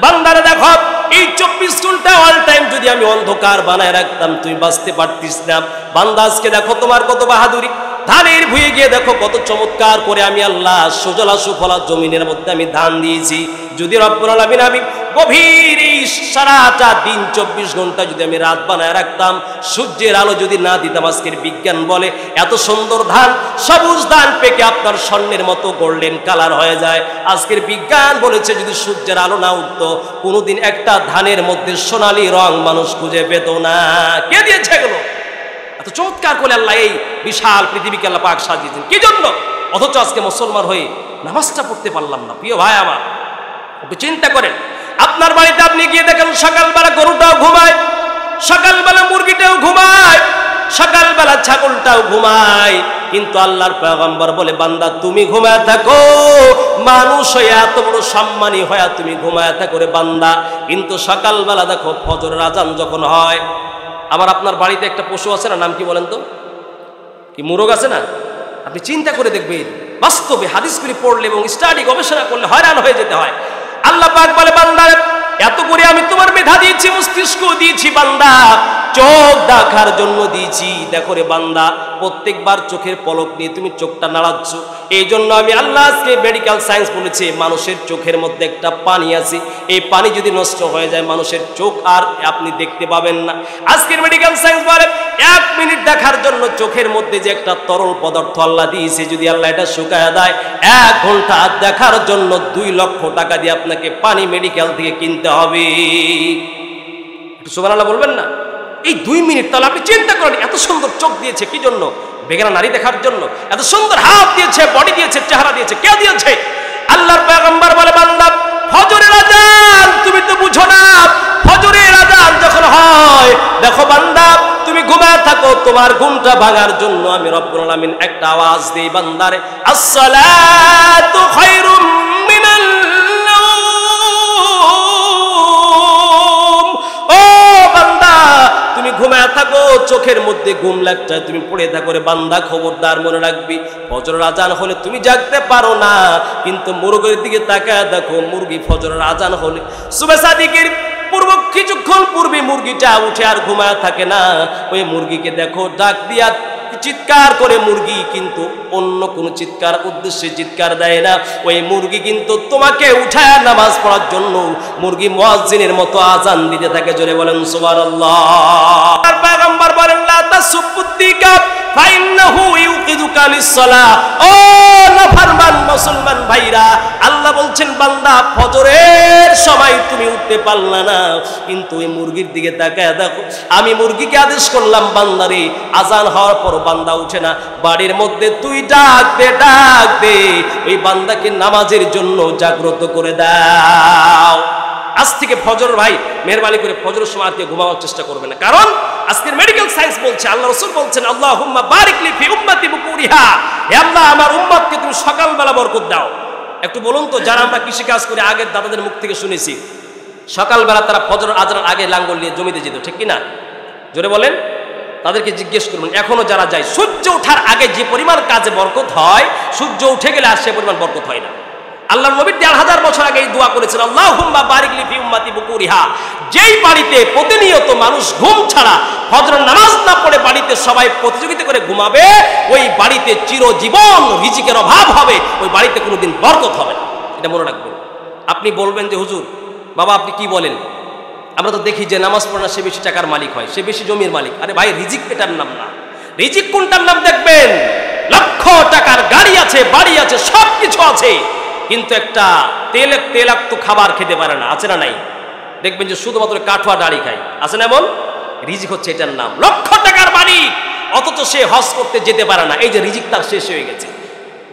বান্দারা দেখো এই 24 ঘন্টা অল টাইম যদি আমি অন্ধকার বানায় রাখতাম তুই বাঁচতে পারতিস না। বান্দা আজকে দেখো তোমার কত বাহাদুরি। ধানের ভুঁয়ে গিয়ে দেখো কত চমৎকার করে আমি আল্লাহ সুজলা সুফলা জমিনের মধ্যে আমি ধান দিয়েছি। যদি রব্বুল আলামিন আমি গভীর এই সারাটা দিন 24 ঘন্টা যদি আমি রাত বানায় রাখতাম, সূর্যের আলো যদি না দিতাম, আজকের বিজ্ঞান বলে এত সুন্দর ধান, সবুজ ধান পেকে আপনার স্বর্ণের মতো গোল্ডেন কালার হয়ে যায়। আজকের বিজ্ঞান বলেছে যদি সূর্যের আলো না উঠতো কোনোদিন একটা ধানের মধ্যে সোনালী রং মানুষ খুঁজে পেত না। কে দিয়েছে এগুলো? এত চমৎকার করে আল্লাহ এই বিশাল পৃথিবীকে আল্লাহ পাক সাজিয়েছেন কি জন্য? অথচ আজকে মুসলমান হয়ে নামাজটা পড়তে পারলাম না। প্রিয় ভাই আমার, একটু চিন্তা করেন। আপনার বাড়িতে আপনি গিয়ে দেখেন সকালবেলা গরুটাও ঘুমায়, সকালবেলা মুরগিটাও ঘুমায়, সকালবেলা ছাগলটাও ঘুমায়, কিন্তু আল্লাহর পয়গম্বর বলে বান্দা তুমি ঘুমায় থাকো, মানুষ হয়ে এত বড় সম্মানী হয়ে তুমি ঘুমায় থাকো রে বান্দা। কিন্তু সকালবেলা দেখো ফজরের আজান যখন হয়, আমার আপনার বাড়িতে একটা পশু আছে না, নাম কি বলেন তো? কি মোরগ আছে না? আপনি চিন্তা করে দেখবেন, বাস্তবে হাদিসগুলি পড়লে এবং স্টাডি গবেষণা করলে হয়রান হয়ে যেতে হয়। আল্লাহ পাক বলে বান্দা এত করে আমি তোমার মেধা দিয়েছি, মস্তিষ্ক দিয়েছি বান্দা, চোখ দেখার জন্য দিয়েছি। দেখো রে বান্দা, প্রত্যেকবার চোখের পলক নিয়ে তুমি চোখটা নাড়াচ্ছ। এই জন্য আমি আল্লাহ আজকে মেডিকেল সায়েন্স বলেছে মানুষের চোখের মধ্যে একটা পানি আছে, এই পানি যদি নষ্ট হয়ে যায় মানুষের চোখ আর আপনি দেখতে পাবেন না। আজকের মেডিকেল সায়েন্স বলে 1 মিনিট দেখার জন্য চোখের মধ্যে যে একটা তরল পদার্থ আল্লাহ দিয়েছে, যদি আল্লাহ এটা শুকায় দেয় 1 ঘন্টা দেখার জন্য 2 লক্ষ টাকা দিয়ে আপনাকে পানি মেডিকেল থেকে কিনতে হবে। একটু সুবহানাল্লাহ বলবেন না? এই 2 মিনিট, তাহলে আপনি চিন্তা করেন এত সুন্দর চোখ দিয়েছে কি জন্য? বেগানা নারী দেখার জন্য। এত সুন্দর হাত দিয়েছে, বডি দিয়েছে, চেহারা দিয়েছে, কে দিয়েছে? আল্লাহর পয়গম্বর বলে বান্দা ফজরের আযান তুমি তো বুঝো না, ফজরের আযান যখন হয় দেখো বান্দা তুমি ঘুমায় থাকো, তোমার ঘুমটা ভাঙার জন্য আমি রব্বুল আলামিন একটা আওয়াজ দেই বান্দারে, আসসালাতু খায়রুম মিনাল নাওম। ও বান্দা তুমি ঘুমায় থাকো, চোখের মধ্যে ঘুম লাগছে, তুমি পড়ে থাকো রে বান্দা, খবরদার মনে রাখবি ফজরের আজান হলে তুমি জাগতে পারো না, কিন্তু মুরগির দিকে তাকায় দেখো, মুরগি ফজরের আজান হলে সুবহ সাদিকের পূর্ব কিছুক্ষণ পূর্বে মুরগিটা উঠে আর ঘুমায় থাকে না, ওই মুরগিকে দেখো ডাক দিয়া চিৎকার করে মুরগি, কিন্তু অন্য কোনো চিৎকার উদ্দেশ্যে চিৎকার দেয় না, ওই মুরগি কিন্তু তোমাকে উঠায় নামাজ পড়ার জন্য মুরগি মুয়াজ্জিনের মতো আজান দিতে থাকে। জোরে বলেন সুবহানাল্লাহ। আর পয়গম্বর বলেন লা তাসুবুদ্দিকা ফাইন্নাহু ইউকিদুকা লিস-সালাহ। ও নাফরমান মুসলমান ভাইরা, আল্লাহ বলছেন বান্দা ফজরের সময় তুমি উঠতে পারলা না, কিন্তু ওই মুরগির দিকে তাকায় দেখো, আমি মুরগিকে আদেশ করলাম বান্দারে আজান হওয়ার পর বান্দা উঠে না, বাড়ির মধ্যে তুই ডাক দে, ওই বান্দাকে নামাজের জন্য জাগ্রত করে দাও। আজ থেকে ফজর ভাই মেহরবানি করে ফজরের সময় আজকে ঘুমানোর চেষ্টা করবে না, কারণ আজকের মেডিকেল সায়েন্স বলছে, আল্লাহ রাসূল বলছেন আল্লাহুম্মা বারিক লি ফি উম্মতি বুকুরিহা, হে আল্লাহ আমার উম্মতকে তুমি সকালবেলা বরকত দাও। একটু বলুন তো, যারা আমরা কৃষি কাজ করে আগের দাদাদের মুখ থেকে শুনেছি সকালবেলা তারা ফজর আজানের আগে লাঙ্গল নিয়ে জমিতে যেত, ঠিক কি না? জোরে বলেন। তাদেরকে জিজ্ঞেস করবেন এখনো যারা যায়, সূর্য ওঠার আগে যে পরিমাণ কাজে বরকত হয়, সূর্য উঠে গেলে আর সে পরিমাণ বরকত হয় না। আল্লাহর নবী ১৫০০ বছর আগে এই দোয়া করেছেন, আল্লাহুম্মা বারিক লি ফি উম্মতি বুকুরিহা। যেই বাড়িতে প্রতিনিয়ত মানুষ ঘুম ছাড়া ফজরের নামাজ না পড়ে বাড়িতে সবাই প্রতিযোগিতা করে ঘুমাবে, ওই বাড়িতে চিরজীবন রিজিকের অভাব হবে, ওই বাড়িতে কোনোদিন বরকত হবে না। এটা মনে রাখবেন। আপনি বলবেন যে হুজুর বাবা আপনি কি বলেন, আমরা তো দেখি যে নামাজ পড়ে না সে বেশি টাকার মালিক হয়, সে বেশি জমির মালিক। আরে ভাই রিজিক এটার নাম না, রিজিক কোনটার নাম দেখবেন? লক্ষ টাকার গাড়ি আছে, বাড়ি আছে, সব কিছু আছে, কিন্তু একটা তেলাক্ত খাবার খেতে পারে না, আছে না নাই? দেখবেন যে শুধুমাত্র কাঠুয়া দাড়ি খায়, আছে না এমন? রিজিক হচ্ছে এটার নাম। লক্ষ টাকার মালিক অথচ সে হজ করতে যেতে পারে না, এই যে রিজিক তার শেষ হয়ে গেছে।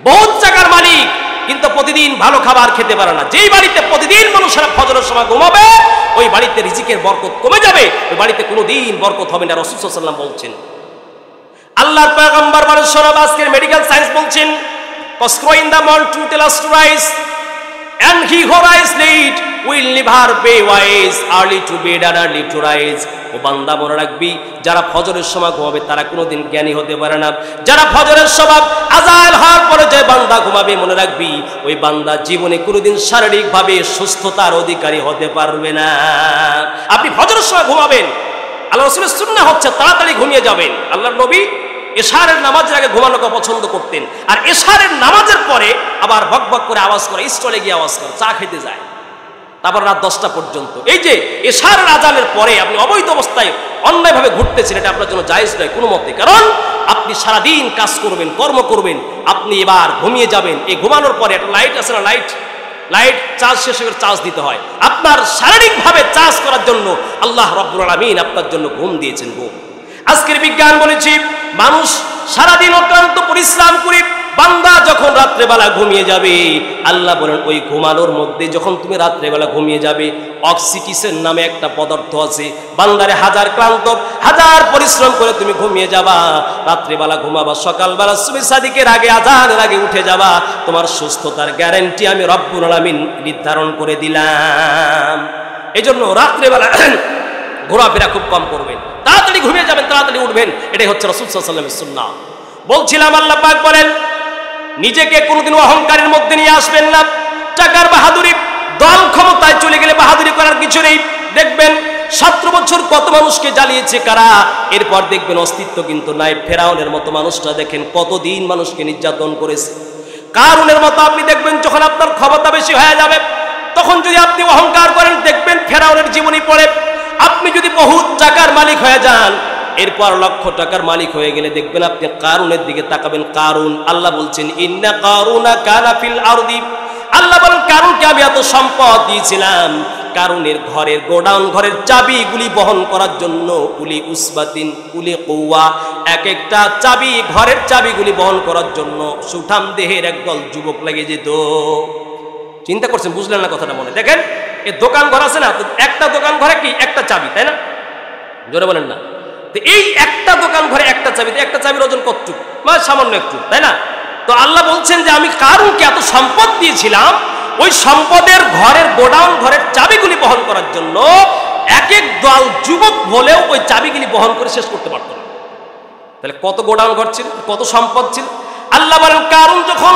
বহুত টাকার মালিক কিন্তু প্রতিদিন ভালো খাবার খেতে পারে না। যেই বাড়িতে প্রতিদিন মানুষেরা ফজরের সময় ঘুমাবে, ওই বাড়িতে রিজিকের বরকত কমে যাবে, ওই বাড়িতে কোনোদিন বরকত হবে না। রাসূল সাল্লাল্লাহু আলাইহি ওয়াসাল্লাম বলছেন আল্লাহর পয়গম্বর বলেন, শোনো, আজকের মেডিকেল সায়েন্স বলছেন, in the morning to tell us to rise, and he who rise late will never be wise, early to bed and early to rise. ও বান্দা, মনে রাখবি, যারা ফজরের সময় ঘুমাবে তারা কোনোদিন জ্ঞানী হতে পারে না। যারা ফজরের সময় আযান হওয়ার পরে যে বান্দা ঘুমাবে, মনে রাখবি ওই বান্দা জীবনে কোনোদিন শারীরিকভাবে সুস্থতার অধিকারী হতে পারবে না। আপনি ফজরের সময় ঘুমাবেন, আল্লাহ রাসূলের সুন্নাহ হচ্ছে তাড়াতাড়ি ঘুমিয়ে যাবেন। আল্লাহর নবী এশারের নামাজের আগে ঘুমানোকে পছন্দ করতেন, আর এশারের নামাজের পরে আবার বকবক করে আওয়াজ করে, স্টলে গিয়ে আওয়াজ করে, চা খেতে যায়, তারপর রাত 10টা পর্যন্ত। এই যে এশারের আজানের পরে আপনি অবৈধ অবস্থায় অন্যায়ভাবে ঘুরতেছেন, এটা আপনার জন্য জায়েজ নয় কোনো মতে। কারণ আপনি সারাদিন কাজ করবেন, কর্ম করবেন, আপনি এবার ঘুমিয়ে যাবেন। এই ঘুমানোর পরে একটা লাইট আছে না, লাইট চার্জ শেষ হয়ে চার্জ দিতে হয়। আপনার শারীরিকভাবে চার্জ করার জন্য আল্লাহ রাব্বুল আলামিন আপনার জন্য ঘুম দিয়েছেন। ঘুম, আজকের বিজ্ঞান বলেছি, মানুষ সারাদিন অক্লান্ত পরিশ্রম করে বান্দা যখন রাত্রেবেলা ঘুমিয়ে যাবে, আল্লাহ বলেন ওই ঘুমানোর মধ্যে যখন তুমি রাত্রেবেলা ঘুমিয়ে যাবে, অক্সিটিসেন নামে একটা পদার্থ আছে। বান্দারে হাজার ক্লান্ত, হাজার পরিশ্রম করে তুমি ঘুমিয়ে যাবা, রাত্রেবেলা ঘুমাবা, সকালবেলা সুবহি সাদিকের আগে, আজানের আগে উঠে যাবা, তোমার সুস্থতার গ্যারান্টি আমি রব্বুল আলামিন নির্ধারণ করে দিলাম। এই জন্য রাত্রেবেলা ঘোরাফেরা খুব কম করবেন, তাড়াতাড়ি ঘুমিয়ে যাবেন, তাড়াতাড়ি উঠবেন। এটাই হচ্ছে রাসূল সাল্লাল্লাহু আলাইহি ওয়াসাল্লামের সুন্নাহ। বলছিলাম, আল্লাহ পাক বলেন, নিজেকে কোনোদিন অহংকারের মধ্যে নিয়ে আসবেন না। টাকার বাহাদুরি, দল ক্ষমতায় চলে গেলে বাহাদুরি করার কিছু নেই। দেখবেন 17 বছর কত মানুষকে জ্বালিয়েছে কারা, এরপর দেখবেন অস্তিত্ব কিন্তু নাই। ফেরাউনের মতো মানুষটা দেখেন কতদিন মানুষকে নির্যাতন করেছে। কারুনের মতো আপনি দেখবেন যখন আপনার ক্ষমতা বেশি হয়ে যাবে, তখন যদি আপনি অহংকার করেন, দেখবেন ফেরাউনের জীবনী পড়ে আপনি যদি বহুত টাকার মালিক হয়ে যান, এরপর লক্ষ টাকার মালিক হয়ে গেলে দেখবেন আপনি কারুনের দিকে তাকাবেন। কারুন, আল্লাহ বলছেন, ইন্না কারুনা কানা ফিল আরদি, আল্লাহ বলেন কারুনকে আমি এত সম্পদ দিয়েছিলাম, কারুনের ঘরের গোডাউন, ঘরের চাবিগুলি বহন করার জন্য উলি উসবাতিন উলি কুওয়া, এক একটা চাবি, ঘরের চাবিগুলি বহন করার জন্য সুঠাম দেহের একদল যুবক লেগে যেত। চিন্তা করছেন, বুঝলেন না কথাটা? মনে দেখেন, এই দোকান ঘর আছে না, তো একটা দোকান ঘরে কি একটা চাবি, তাই না? জোরে বলেন না। তো এই একটা দোকান ঘরে একটা চাবি, একটা চাবির ওজন কতটুকু? মানে সামান্য একটু, তাই না? তো আল্লাহ বলছেন যে আমি কারুনকে এত সম্পদ দিয়েছিলাম, ওই সম্পদের ঘরের গোডাউন, ঘরের চাবিগুলি বহন করার জন্য এক এক দল যুবক হলেও ওই চাবিগুলি বহন করে শেষ করতে পারত না। তাহলে কত গোডাউন ঘর ছিল, কত সম্পদ ছিল। আল্লাহ বলেন কারুন যখন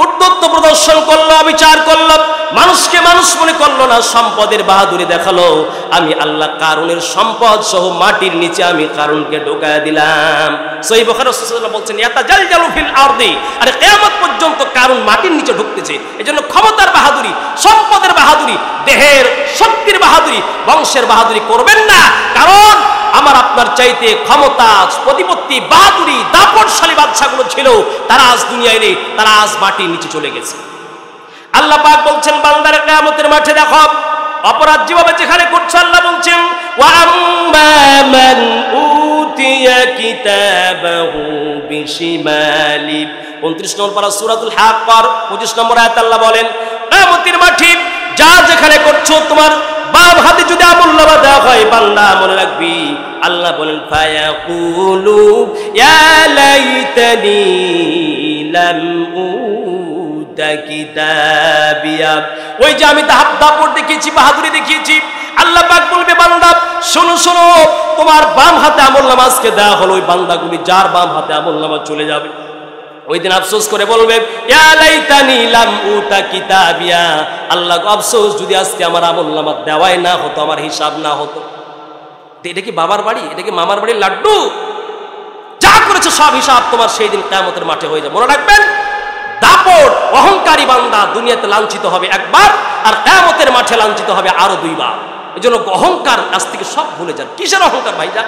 উদ্ধত্ত প্রদর্শন করলো, বিচার করলো, মানুষকে মানুষ মনে করলো না, সম্পদের বাহাদুরি দেখালো, আমি আল্লাহ কারুনের সম্পদ সহ মাটির নিচে আমি কারুনকে ঢোকায় দিলাম। সহিহ বুখারী রাসূলুল্লাহ বলছেন, ইয়াতাজালজালু ফিল আরদি, আরে কিয়ামত পর্যন্ত কারুন মাটির নিচে ঢুকতেছে। এজন্য ক্ষমতার বাহাদুরি, সম্পদের বাহাদুরি, দেহের শক্তির বাহাদুরি, বংশের বাহাদুরি করবেন না। কারণ আমার আপনার চাইতে ক্ষমতা, প্রতিপত্তি, বাহাদুরি, দাপটশালী বাদশাগুলো ছিল, তারা আজ দুনিয়ায় নেই, তারা আজ মাটির নিচে চলে গেছে। আল্লাহ পাক বলছেন, বান্দার কিয়ামতের মাঠে দেখো অপরাধ যেভাবে যেখানে করছে, আল্লাহ বলছেন, ওয়া আম্মা মান উতিয়া কিতাবাহু বিশিমালি, 29 নম্বর পারা সূরাতুল হাক্কার 25 নম্বর আয়াত আল্লাহ বলেন, কিয়ামতের মাঠে যা যেখানে করছো, তোমার বাম হাতে যদি আমলনামা দেওয়া হয়, বান্দা মনে রাখবি, আল্লাহ বলেন, ফায়াকুলু ইয়া লাইতানি লাম উতা কিতাবিয়া, ওই যে আমি দাপট দেখিয়েছি, বাহাদুরি দেখিয়েছি, আল্লাহ পাক বলবে, বান্দা শোনো শোনো, তোমার বাম হাতে আমলনামা আজকে দেওয়া হলো, ওই বান্দাগুলি যার বাম হাতে আমলনামা চলে যাবে, ওই দিন আফসোস করে বলবে, ইয়া লাইতানি লাম উতা কিতাবিয়া, আল্লাহ আফসোস যদি আজকে আমার আমলনামা দেওয়াই না হতো, আমার হিসাব না হতো। এটা কি বাবার বাড়ি, এটা কি মামার বাড়ির লাড্ডু? যা করেছে সব হিসাব তোমার সেই দিন কিয়ামতের মাঠে হয়ে যাবে। মনে রাখবেন, দাপট অহংকারী বান্দা দুনিয়াতে লাঞ্ছিত হবে একবার, আর কিয়ামতের মাঠে লাঞ্ছিত হবে আরো 2 বার। এজন্য অহংকার আজ থেকে সব ভুলে যান। কিসের অহংকার ভাইজান?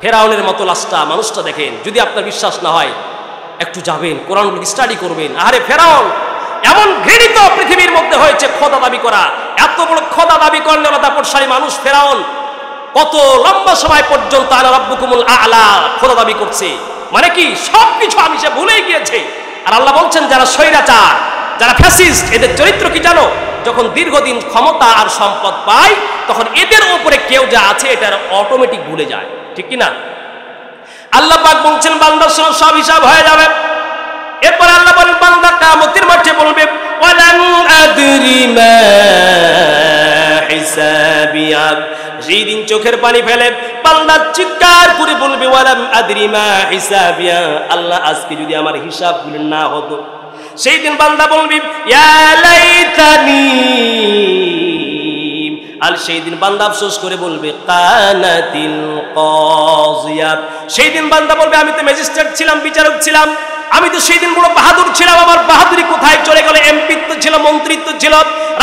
ফেরাউনের মতো লাশটা, মানুষটা দেখেন, যদি আপনার বিশ্বাস না হয় একটু যাবেন, কোরআনগুলো স্টাডি করবেন। আরে ফেরাউন এমন ঘৃণিত পৃথিবীর মধ্যে হয়েছে খোদা দাবি করা, এত বড় খোদা দাবি করলে দাপটশালী মানুষ ফেরাউন কত লম্বা সময় পর্যন্ত আনা রাব্বুকুমুল আ'লা খোদা দাবি করছে, মানে কি সবকিছু আমি সে ভুলেই গিয়েছে। আর আল্লাহ বলছেন, যারা স্বৈরাচার, যারা ফ্যাসিস্ট, এদের চরিত্র কি জানো? যখন দীর্ঘদিন ক্ষমতা আর সম্পদ পায়, তখন এদের উপরে কেউ যা আছে এটা অটোমেটিক ভুলে যায়, ঠিক কি না? আল্লাহ পাক বলছেন বান্দার সঙ্গে সব হিসাব হয়ে যাবে। এরপর আল্লাহ বলেন বান্দা কিয়ামতের মাঠে বলবে ওয়ালাম আদরি মা হিসাবিয়া। সেই দিন চোখের পানি ফেলে বান্দা চিৎকার করে বলবে ওয়ালাম আদরি মা হিসাবিয়া, আল্লাহ আজকে যদি আমার হিসাবগুলো না হতো। সেই দিন বান্দা বলবে ইয়া লাইতানি, আর সেই দিন বান্দা আফসোস করে বলবে কানাতিল কাযিয়া। সেই দিন বান্দা বলবে আমি তো ম্যাজিস্ট্রেট ছিলাম, বিচারক ছিলাম, আমি তো সেই দিন বড় বাহাদুর ছিলাম, আমার বাহাদুরি কোথায় চলে গেল? এমপিত্ব ছিল, মন্ত্রিত্ব ছিল,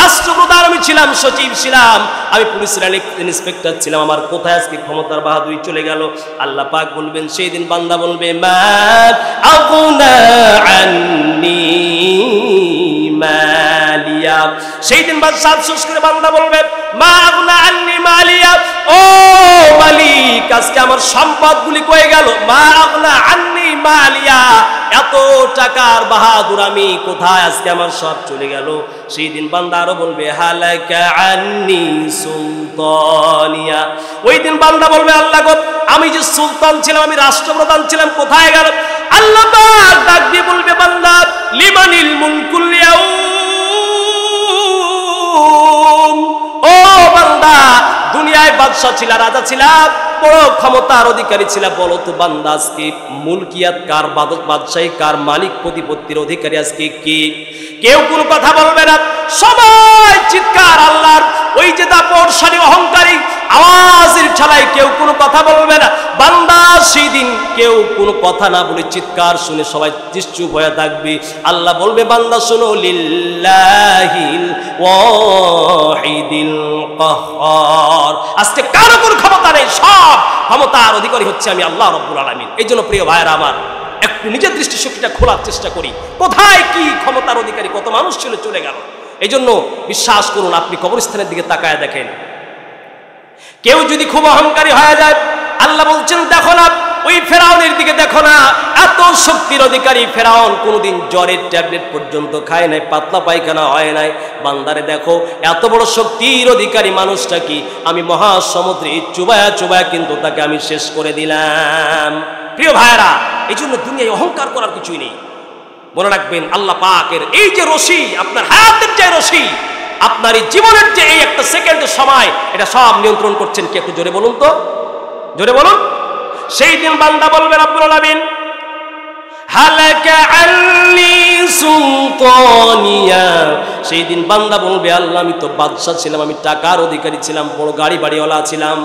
রাষ্ট্রপ্রধান আমি ছিলাম, সচিব ছিলাম, আমি পুলিশের ইন্সপেক্টর ছিলাম, আমার কোথায় আজকে ক্ষমতার বাহাদুরি চলে গেল? আল্লাহ পাক বলবেন সেই দিন বান্দা বলবে মা আগুনা আন্নি মালিয়া। সেই দিন বাদশা আফসোস করে বান্দা বলবে মা আগুনা আন্নি মালিয়া, ও মালিক আজকে আমার সম্পদগুলি কই গেল? মা আগুনা আন্নি মালিয়া, এত টাকার বাহাদুর আমি কোথায়, আজকে আমার সব চলে গেল। সেই দিন বান্দা আরো বলবে হালাকা আন্নি সুলতানিয়া। ওই দিন বান্দা বলবে আল্লাহ গো আমি যে সুলতান ছিলাম, আমি রাষ্ট্রপ্রধান ছিলাম, কোথায় গেল? আল্লাহ পাক ডাক দিয়ে বলবে বান্দা লিমানিল মুলকুল ইয়াউম, ও বান্দা দুনিয়ায় বাদশা ছিল, রাজা ছিলাম, বড় ক্ষমতার অধিকারী ছিল, বলো তো বান্দা আজকে মুলকিয়াত কার, বাদশাহী কার, মালিক প্রতিপত্তির অধিকারী আজকে কে? কেউ কোনো কথা বলবে না, সবাই চিৎকার আল্লাহর। ওই যে দাপটশালী অহংকারী আওয়াজের ঠেলায় কেউ কোনো কথা বলবে না। বান্দা সেই দিন কেউ কোনো কথা না বলে চিৎকার শুনে সবাই নিশ্চুপ হয়ে থাকবে। আল্লাহ বলবে বান্দা শোনো লিল্লাহিল ওয়াহিদিল কাহ্হার, আজকে কারো কোনো ক্ষমতা নেই, সব ক্ষমতার অধিকারী হচ্ছে আমি আল্লাহ রাব্বুল আলামিন। এই জন্য প্রিয় ভাইয়েরা আমার একটু নিজের দৃষ্টিশক্তিটা খোলার চেষ্টা করি, কোথায় কি ক্ষমতার অধিকারী কত মানুষ ছিল চলে গেল। এই জন্য বিশ্বাস করুন, আপনি কবরস্থানের দিকে তাকায় দেখেন, কেউ যদি খুব অহংকারী হয়ে যায়, আল্লাহ বলছেন দেখো না ওই ফেরাউনের দিকে দেখো না, এত শক্তির অধিকারী ফেরাউন কোনোদিন জ্বরের ট্যাবলেট পর্যন্ত খায় নাই, পাতলা পায়খানা হয় নাই। বান্দারে দেখো এত বড় শক্তির অধিকারী মানুষটা কি আমি মহাসমুদ্রে চুবায়া চুবায়া কিন্তু তাকে আমি শেষ করে দিলাম। প্রিয় ভাইয়েরা এই জন্য দুনিয়ায় অহংকার করার কিছুই নেই। মনে রাখবেন আল্লাহ পাকের এই যে রশি, আপনার হায়াতের যে রশি, আপনার এই জীবনের যে এই একটা সেকেন্ডের সময়, এটা সব নিয়ন্ত্রণ করছেন কি? একটু জোরে বলুন তো, জোরে বলুন। সেই দিন বান্দা বলবে রব্বুল আলামিন হালাকা আন্নি সুলতানিয়া। সেই দিন বান্দা বলবে আল্লাহ আমি তো বাদশা ছিলাম, আমি টাকার অধিকারী ছিলাম, বড় গাড়ি বাড়িওয়ালা ছিলাম।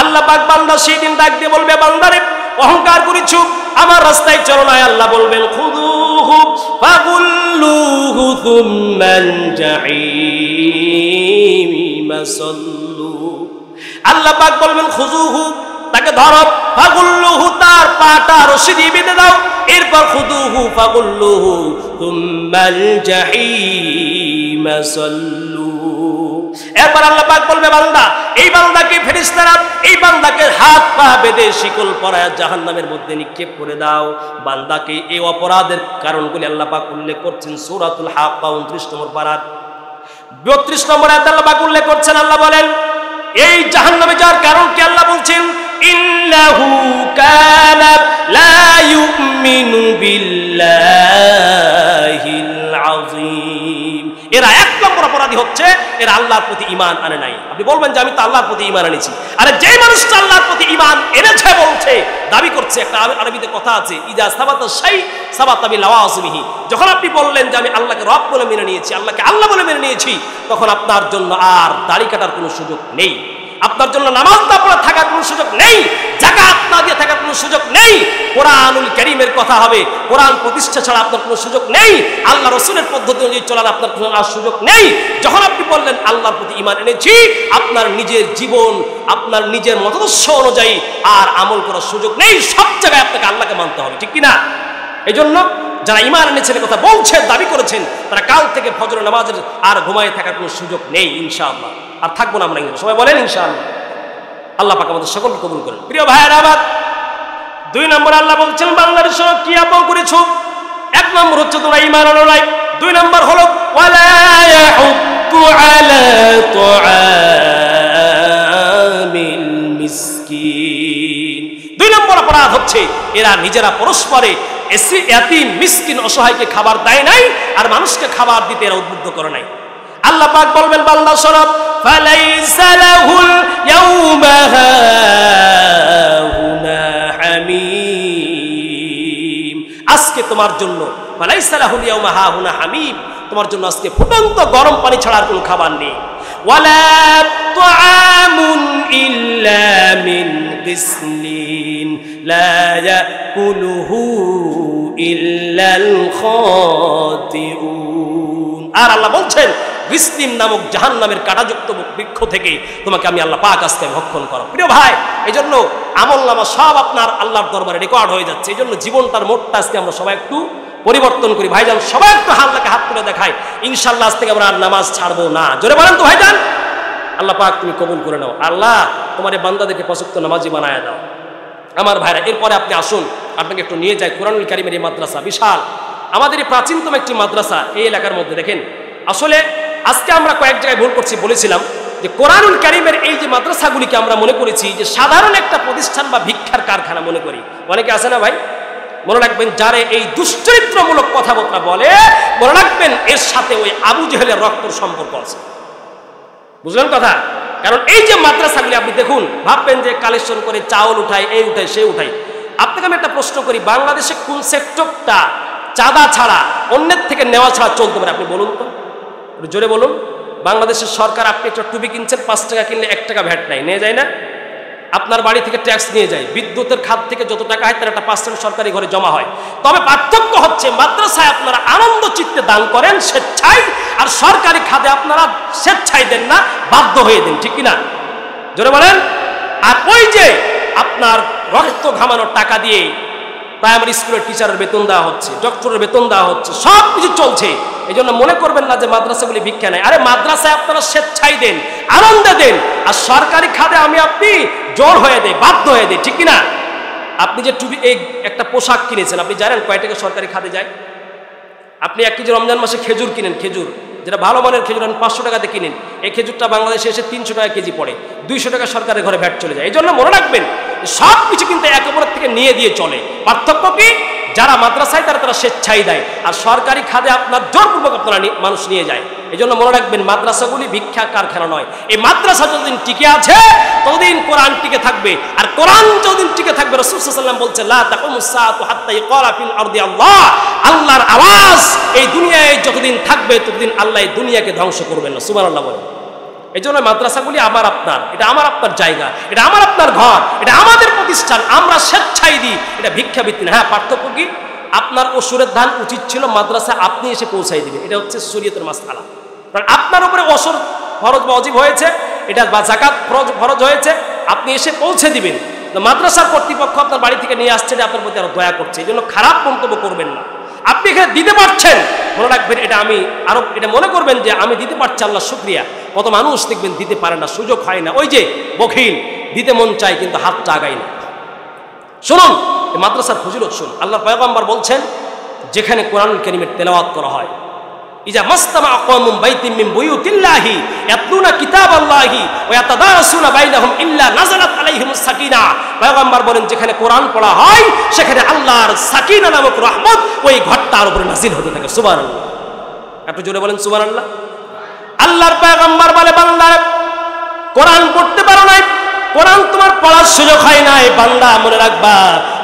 আল্লাহ পাক বান্দা সেই দিন ডাক দিয়ে বলবে বান্দারে অহংকার করেছো, আমার রাস্তায় চলো না। আল্লাহ বলবেন খুযুহু ফাগুল্লুহু সুম্মাল জাহিম সাল্লু। আল্লাহ পাক বলবেন খুযুহু, তাকে ধরো, ফাগুল্লুহু, তার পাটা রশি দিয়ে বেঁধে দাও, এরপর খুযুহু ফাগুল্লুহু সুম্মাল জাহিম সাল্লু। এরপর আল্লাহ পাক বলবে বান্দা, এই বান্দাকে ফেরেশতারা এই বান্দাকে হাত পা বেঁধে শিকল পরায়া জাহান্নামের মধ্যে নিক্ষেপ করে দাও। বান্দাকে এই অপরাধের কারণগুলি আল্লাহ পাক উল্লেখ করছেন সূরাতুল হাক্কা 29 নম্বর পারা 32 নম্বর আয়াতে আল্লাহ পাক উল্লেখ করছেন। আল্লাহ বলেন এই জাহান্নামে যাওয়ার কারণ কি? আল্লাহ বলছেন ইন্নাহু কানা লা ইউমিনু বিল্লাহিল আযীম। এরা এক নম্বর অপরাধী হচ্ছে এরা আল্লাহর প্রতি ঈমান আনে নাই। আপনি বলবেন যে আমি তো আল্লাহর প্রতি ঈমান এনেছি। আরে যে মানুষটা আল্লাহর প্রতি ঈমান এনেছে বলছে, দাবি করছে, একটা আরবিতে কথা আছে ইজা সাবাতা শাই সাবাতা বিলাওয়াজিমিহি। যখন আপনি বললেন যে আমি আল্লাহকে রব বলে মেনে নিয়েছি, আল্লাহকে আল্লাহ বলে মেনে নিয়েছি, তখন আপনার জন্য আর দাড়ি কাটার কোনো সুযোগ নেই, আপনার জন্য নামাজ না পড়ে থাকার কোনো সুযোগ নেই, যাকাত না দিয়ে থাকার কোনো সুযোগ নেই, কোরআনুল কারীমের কথা হবে, কোরআন প্রতিষ্ঠা ছাড়া আপনার কোনো সুযোগ নেই, আল্লাহ রাসূলের পদ্ধতি অনুযায়ী চলার আপনার কোনো সুযোগ নেই। যখন আপনি বললেন আল্লাহর প্রতি ঈমান এনেছি, আপনার নিজের জীবন, আপনার নিজের মতাদর্শ অনুযায়ী আর আমল করার সুযোগ নেই, সব জায়গায় আপনাকে আল্লাহকে মানতে হবে, ঠিক কিনা? এই জন্য যারা ঈমান এনেছেন কথা বলছেন, দাবি করেছেন, তারা কাল থেকে ফজরের নামাজের আর ঘুমায় থাকার কোনো সুযোগ নেই ইনশাআল্লাহ। আর থাকবো না আমরা, সবাই বলেন ইনশাআল্লাহ। আল্লাহ পাক আমাদের সকলকে কবুল করেন। প্রিয় ভাইয়েরা আমার 2 নম্বর আল্লাহ বলছেন বান্দার সঙ্গে কি আমল করেছো। 1 নম্বর হচ্ছে তোমরা ঈমান আনো নাই, 2 নম্বর হলো ওয়ালা ইয়াহুদ্দু আলা তুআমিল মিসকিন। 2 নম্বর অপরাধ হচ্ছে এরা নিজেরা পরস্পরে এতিম মিসকিন অসহায়কে খাবার দেয় নাই, আর মানুষকে খাবার দিতে এরা উদ্বুদ্ধ করে নাই। আল্লাহ পাক বলবেন বান্দা শোনো, ফালাইসা লাহুল ইয়াউমা হাহুনা হামীম, আজকে তোমার জন্য ফালাইসা লাহুল ইয়াউমা হাহুনা হামীম, তোমার জন্য আজকে ফুটন্ত গরম পানি ছাড়া আর কোনো খাবার নেই। ওয়ালা তুআমুন ইল্লা মিন গিসলিন লা ইয়াকুলুহু ইল্লাল খাতিউন। আর আল্লাহ বলছেন গিসলিন নামক জাহান্নামের কাঁটাযুক্ত বৃক্ষ থেকে তোমাকে আমি আল্লাহ পাক আজকে ভক্ষণ করো। প্রিয় ভাই, এই জন্য আমলনামা সব আপনার আল্লাহর দরবারে রেকর্ড হয়ে যাচ্ছে। এই জন্য জীবনটার মোড়টা আজকে আমরা সবাই একটু পরিবর্তন করি। ভাইজান সবাই একটু হাত তুলে দেখায়, ইনশাআল্লাহ আজ থেকে আমরা আর নামাজ ছাড়বো না। জোরে বলেন তো ভাইজান। আল্লাহ পাক তুমি কবুল করে নাও। আল্লাহ তোমার এই বান্দাদেরকে পাঁচ ওয়াক্ত নামাজি বানায় দাও। আমার ভাইরা, এরপরে আপনি আসুন, আপনাকে একটু নিয়ে যাই কোরআনুল কারীমের এই মাদ্রাসা, বিশাল আমাদের এই প্রাচীনতম একটি মাদ্রাসা এই এলাকার মধ্যে। দেখেন আসলে আজকে আমরা কয়েক জায়গায় ভুল করছি, বলেছিলাম যে কোরআনুল কারীমের এই যে মাদ্রাসাগুলিকে আমরা মনে করেছি যে সাধারণ একটা প্রতিষ্ঠান বা ভিক্ষার কারখানা মনে করি। অনেকে আছে না ভাই, মনে রাখবেন যারে এই দুশ্চরিত্রমূলক কথাবার্তা বলে, মনে রাখবেন এর সাথে ওই আবু জেহেলের রক্তর সম্পর্ক আছে। বুঝলেন কথা? কারণ এই যে মাদ্রাসাগুলি আপনি দেখুন, ভাববেন যে কালেকশন করে চাউল উঠায়, এই উঠায়, সে উঠায়। আপনাকে আমি একটা প্রশ্ন করি, বাংলাদেশে কোন সেক্টরটা চাঁদা ছাড়া, অন্যের থেকে নেওয়া ছাড়া চলতে পারে? আপনি বলুন তো, জোরে বলুন। বাংলাদেশের সরকার, আপনি একটা টুপি কিনছেন, 5 টাকা কিনলে 1 টাকা ভ্যাট নাই, নিয়ে যায় না? আপনার বাড়ি থেকে ট্যাক্স নিয়ে যায়, বিদ্যুতের খাত থেকে যত টাকা হয় তার একটা 5% সরকারি ঘরে জমা হয়। তবে পার্থক্য হচ্ছে মাদ্রাসায় আপনারা আনন্দ চিত্তে দান করেন স্বেচ্ছায়, আর সরকারি খাতে আপনারা স্বেচ্ছায় দেন না, বাধ্য হয়ে দেন, ঠিক কিনা? জোরে বলেন। আর ওই যে আপনার রক্ত ঘামানোর টাকা দিয়ে প্রাইমারি স্কুলের টিচারের বেতন দেওয়া হচ্ছে, ডক্টরের বেতন দেওয়া হচ্ছে, সব কিছু চলছে। এই জন্য মনে করবেন না যে মাদ্রাসাগুলি ভিক্ষা নেয়। আরে মাদ্রাসায় আপনারা স্বেচ্ছায় দেন, আনন্দে দেন, আর সরকারি খাতে আমি আপনি জোর হয়ে দেয়, বাধ্য হয়ে দেয়, ঠিক কিনা? আপনি যে টুপি, এই একটা পোশাক কিনেছেন, আপনি জানেন কয় টাকা সরকারি খাতে যায়? আপনি 1 কেজি রমজান মাসে খেজুর কিনেন, খেজুর যেটা ভালো মানের খেজুর, আপনি 500 টাকাতে কিনেন, এই খেজুরটা বাংলাদেশে এসে 300 টাকা কেজি পড়ে, 200 টাকা সরকারের ঘরে ভ্যাট চলে যায়। এই জন্য মনে রাখবেন সব কিছু কিন্তু একে অপরের থেকে নিয়ে দিয়ে চলে। পার্থক্য কি? যারা মাদ্রাসায় তারা স্বেচ্ছায় দেয়, আর সরকারি খাতে আপনার জোরপূর্বক আপনারা মানুষ নিয়ে যায়। এই জন্য মনে রাখবেন মাদ্রাসাগুলি ভিক্ষা কারখানা নয়। এই মাদ্রাসা যতদিন টিকে আছে ততদিন কোরআন টিকে থাকবে, আর কোরআন যতদিন টিকে থাকবে, রাসূল সাল্লাল্লাহু আলাইহি ওয়াসাল্লাম বলছেন লা তাকুমুস সাআতু হাত্তা ইয়াকারা ফিল আরদি আল্লাহ, আল্লাহর আওয়াজ এই দুনিয়ায় যতদিন থাকবে ততদিন আল্লাহ এই দুনিয়াকে ধ্বংস করবেন না। সুবহানাল্লাহ বলেন। এই জন্য মাদ্রাসাগুলি আমার আপনার, এটা আমার আপনার জায়গা, এটা আমার আপনার ঘর, এটা আমাদের প্রতিষ্ঠান, আমরা স্বেচ্ছায় দিই, এটা ভিক্ষাবৃত্তি না। হ্যাঁ, পার্থক্য কি? আপনার ওসরের ধান উচিত ছিল মাদ্রাসা আপনি এসে পৌঁছাই দিবেন, এটা হচ্ছে শরীয়তের মাসআলা। কারণ আপনার উপরে ওসর ফরজ বা ওয়াজিব হয়েছে, এটা বা যাকাত ফরজ হয়েছে, আপনি এসে পৌঁছে দিবেন। তো মাদ্রাসার কর্তৃপক্ষ আপনার বাড়ি থেকে নিয়ে আসছে, আপনার প্রতি আরো দয়া করছে। এই জন্য খারাপ মন্তব্য করবেন না। আপনি এখানে দিতে পারছেন, মনে রাখবেন এটা আমি আরো, এটা মনে করবেন যে আমি দিতে পারছি, আল্লাহ শুকরিয়া। কত মানুষ দেখবেন দিতে পারে না, সুযোগ হয় না, ওই যে বখিল, দিতে মন চায় কিন্তু হাতটা আগায় না। শুনুন এই মাদ্রাসার ফজিলত শুনুন। আল্লাহর পয়গম্বর বলছেন, যেখানে কোরআনুল কারীমের তেলাওয়াত করা হয়, ইজা মাসতামা কওমুম বাইতিম মিন বুয়ুতিল্লাহি ইয়াতলুনা কিতাবাল্লাহি ওয়া ইয়াতাদারাসুনা বাইনাহুম ইল্লা নাযালাত আলাইহিমুস সাকিনা। পয়গম্বর বলেন, যেখানে কোরআন পড়া হয় সেখানে আল্লাহর সাকিনা নামক রহমত ওই ঘরটার উপরে নাযিল হতে থাকে। সুবহানাল্লাহ। একটু জোরে বলেন সুবহানাল্লাহ। আল্লাহর পয়গম্বর বলে, বান্দা কোরআন পড়তে পারো নাই, কোরআন তোমার পড়ার সুযোগ হয় নাই, বান্দা মনে রাখবা,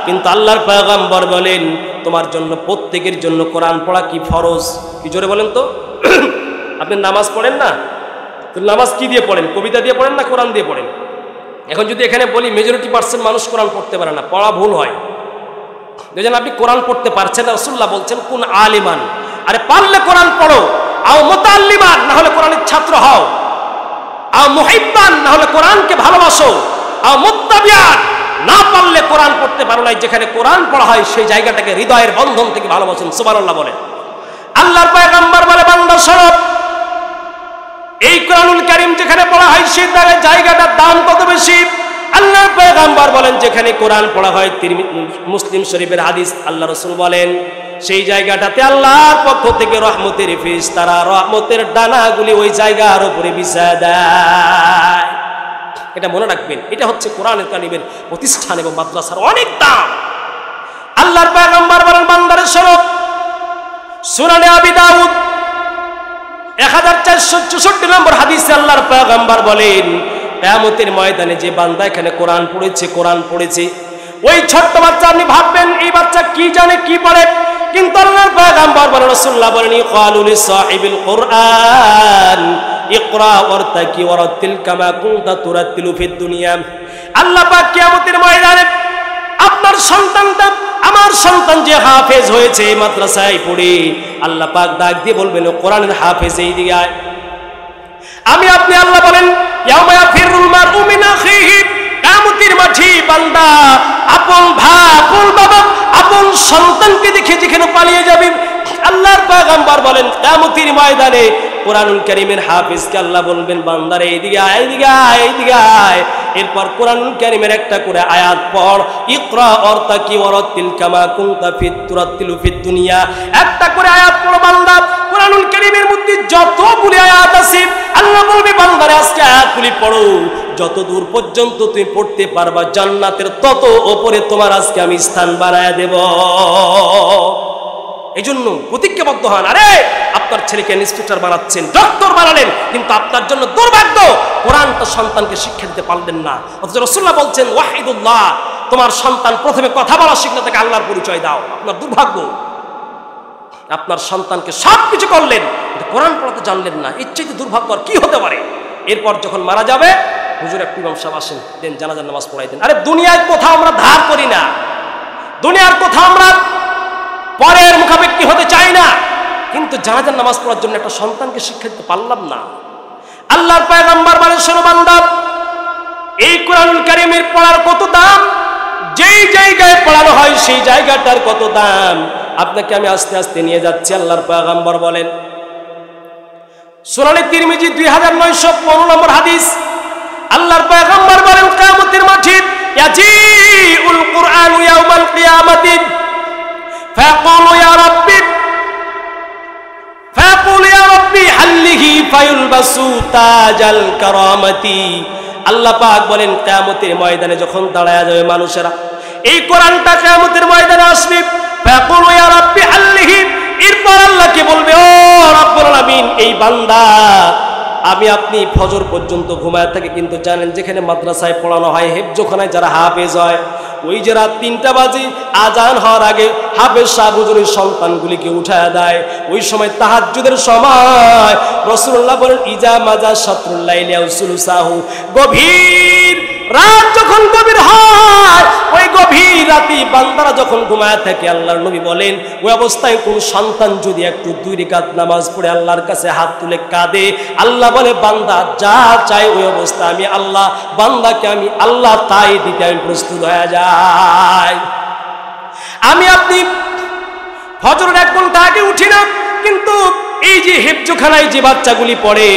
কিন্তু আল্লাহর পয়গম্বর বলেন তোমার জন্য, প্রত্যেকের জন্য কোরআন পড়া কি ফরজ। কি জোরে বলেন তো? আপনি নামাজ পড়েন না, তো নামাজ কি দিয়ে পড়েন? কবিতা দিয়ে পড়েন না কোরআন দিয়ে পড়েন? এখন যদি এখানে বলি মেজরিটি% মানুষ কোরআন পড়তে পারে না, পড়া ভুল হয়। দেখেন আপনি কোরআন পড়তে পারছেন না, রাসূলুল্লাহ বলছেন কুন আলিমান, আরে পারলে কোরআন পড়ো, আও মুতাআল্লিমান, না হলে কোরআনের ছাত্র হও, আও মুহিব্বান, না হলে কোরআনকে ভালোবাসো, আও মুত্তাবিআন, না পারলে কোরআন পড়তে পারো না। যেখানে কোরআন পড়া হয় সেই জায়গাটাকে হৃদয়ের বন্ধন থেকে ভালোবাসেন। সুবহানাল্লাহ বলেন। আল্লাহর পয়গম্বর বলে, বান্দা শোনো, এই কোরআনুল কারীম যেখানে পড়া হয় সেই জায়গাটার দাম কত বেশি। আল্লাহর পয়গম্বর বলেন, যেখানে কোরআন পড়া হয়, মুসলিম শরীফের হাদিস, আল্লাহ রাসূল বলেন সেই জায়গাটাতে আল্লাহর পক্ষ থেকে রহমতের ফেরেশতারা রহমতের ডানাগুলি ওই জায়গার উপরে বিছায় দেয়। এটা মনে রাখবেন, এটা হচ্ছে কোরআনুল কারীমের প্রতিষ্ঠান এবং মাদ্রাসার অনেক দাম। আল্লাহর পয়গম্বর বলেন, বান্দারে শোনো, সুনানে আবি দাউদ 1464 নম্বর হাদিসে আল্লাহর পয়গম্বর বলেন, কিয়ামতের ময়দানে যে বান্দা এখানে কোরআন পড়েছে, ওই ছোট্ট বাচ্চা, আপনি ভাববেন এই বাচ্চা কি জানে কি পড়ে, কিন্তু আল্লাহর পয়গম্বর বলেন, রাসূলুল্লাহ বলেন, ক্বালু লিসাহিবিল কুরআন ইকরা ওয়ারতাকি ওয়ারাতিল কামা কুনতা তুরাতিলু ফিদ দুনিয়া। আল্লাহ পাক কিয়ামতের ময়দানে আপনার সন্তানটা, আমার সন্তান যে হাফেজ হয়েছে মাদ্রাসায় পড়ে, আল্লাহ পাক ডাক দিয়ে বলবেন, কোরআনের হাফেজ এই দিকে আয়। আমি আপনি আল্লাহ বলেন, ইয়াউমা ইয়াফিরুল মারউ মিন আখিহি, কিয়ামতের মাঠে বান্দা আপন ভাই, আপন বাবা, আপন সন্তানকে দেখে যেখানে পালিয়ে যাবে। আল্লাহর পয়গম্বর বলেন, কিয়ামতের ময়দানে কোরআনুল কারীমের হাফেজকে আল্লাহ বলবেন, বান্দারে এইদিকে আয়, এইদিকে আয়, এইদিকে আয়। এরপর কোরআনুল কারীমের একটা করে আয়াত পড়, ইকরা ওয়ারতাকি ওয়ারাতিল কামা কুনতা তুরাতিলু ফিদ দুনিয়া। একটা করে আয়াত পড়ো বান্দা। কোরআনুল কারীমের মধ্যে যতগুলি আয়াত আছে, আল্লাহ বলবে, বান্দারে আজকে আয়াতগুলি পড়ো, যত দূর পর্যন্ত তুমি পড়তে পারবা জান্নাতের তত উপরে তোমার আজকে আমি স্থান বানায় দেব। এই জন্য প্রতিজ্ঞাবদ্ধ হন। আরে আপনার ছেলেকে ইন্সপেক্টর বানাচ্ছেন, ডক্টর বানালেন, কিন্তু আপনার জন্য দুর্ভাগ্য কোরআনটা সন্তানকে শিক্ষা দিতে পারলেন না। অথচ রাসূলুল্লাহ বলছেন, ওয়াহিদুল্লাহ, তোমার সন্তান প্রথমে কথা বলা শিখলে তাকে আল্লাহর পরিচয় দাও। আপনার দুর্ভাগ্য, আপনার সন্তানকে সবকিছু করলেন কিন্তু কোরআন পড়াতে জানলেন না। এর চাইতে দুর্ভাগ্য আর কি হতে পারে? এরপর যখন মারা যাবে, হুজুর একটু ইমাম সাহেব আসেন, দেন জানাজার নামাজ পড়াই দেন। আরে দুনিয়ার কথা আমরা ধার করি না, দুনিয়ার কথা আমরা পরের মুখাপেক্ষী হতে চাই না, কিন্তু জানাজার নামাজ পড়ার জন্য একটা সন্তানকে শিক্ষা দিতে পারলাম না। আল্লাহর পয়গম্বর বলেন, শোনো বান্দা, এই কোরআনুল কারীমের পড়ার কত দাম, যেই জায়গায় পড়ানো হয় সেই জায়গাটার কত দাম। আপনাকে আমি আস্তে আস্তে নিয়ে যাচ্ছি। আল্লাহর পয়গম্বর বলেন, সুনানে তিরমিজি 2915 নম্বর হাদিস, আল্লাহর পয়গম্বর বলেন, কিয়ামতের মাঠে ইয়াজিউল কুরআনু ইয়াউমাল কিয়ামাতি ফায়াকুলু ইয়া রাব্বি হাল্লিহি ফায়ুলবাসু তাজাল কারামাতি। আল্লাহ পাক বলেন, কিয়ামতের ময়দানে যখন দাঁড়ায়া যাবে মানুষেরা, এই কোরআনটা কিয়ামতের ময়দানে আসবে, ফায়াকুলু ইয়া রাব্বি হাল্লিহি, এরপর আল্লাহকে বলবে, ও রব্বুল আলামিন, এই বান্দা আমি আপনি ফজর পর্যন্ত ঘুমায় থাকে, কিন্তু জানেন যেখানে মাদ্রাসায় পড়ানো হয়, হেফজখানায় যারা হাফেজ হয়, ওই যে রাত 3টা বাজে আজান হওয়ার আগে হাফেজ সাহেব হুজুরের সন্তানগুলিকে উঠায় দেয়। ওই সময় তাহাজ্জুদের সময় রাসূলুল্লাহ বলেন, ইজা মাজা শাতরুল লাইলি আও সুলুসাহু, গভীর রাত যখন গভীর হয়, ওই গভীর রাতে বান্দারা যখন ঘুমায় থাকে, আল্লাহর নবী বলেন, ওই অবস্থায় কোন সন্তান যদি একটু 2 রাকাত নামাজ পড়ে আল্লাহর কাছে হাত তুলে কাঁদে, আল্লাহ বলে, বান্দা যা চাই ওই অবস্থা আমি আল্লাহ, বান্দাকে আমি আল্লাহ তাই দিতে আমি প্রস্তুত হয়ে যাই। আমি আপনি ফজরের 1 ঘন্টা আগে উঠি না, কিন্তু এই যে হেফজখানায় যে বাচ্চাগুলি পড়ে,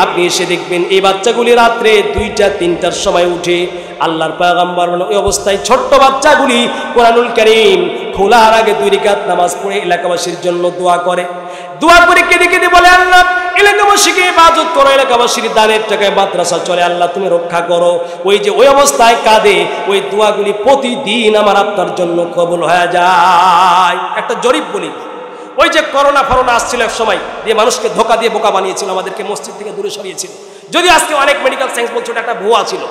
আপনি এসে দেখবেন এই বাচ্চাগুলি রাত্রে 2টা 3টার সময় উঠে। আল্লাহর পয়গম্বর বলেন, ওই অবস্থায় ছোট্ট বাচ্চাগুলি কোরআনুল কারীম খোলার আগে 2 রাকাত নামাজ পড়ে এলাকাবাসীর জন্য দোয়া করে। দোয়া করে কেঁদে কেঁদে বলে, আল্লাহ এলাকাবাসীকে ইবাদত করো, এলাকাবাসীর দানের টাকায় মাদ্রাসা চলে, আল্লাহ তুমি রক্ষা করো। ওই যে ওই অবস্থায় কাঁদে, ওই দোয়াগুলি প্রতিদিন আমার আপনার জন্য কবুল হয়ে যায়। একটা জরিপ বলি, ওই যে করোনা ফরোনা আসছিল এক সময়, দিয়ে মানুষকে ধোকা দিয়ে বোকা বানিয়েছিল, আমাদেরকে মসজিদ থেকে দূরে সরিয়েছিল। যদি আজকে অনেক মেডিকেল সায়েন্স বলছে ওটা একটা ভুয়া ছিল,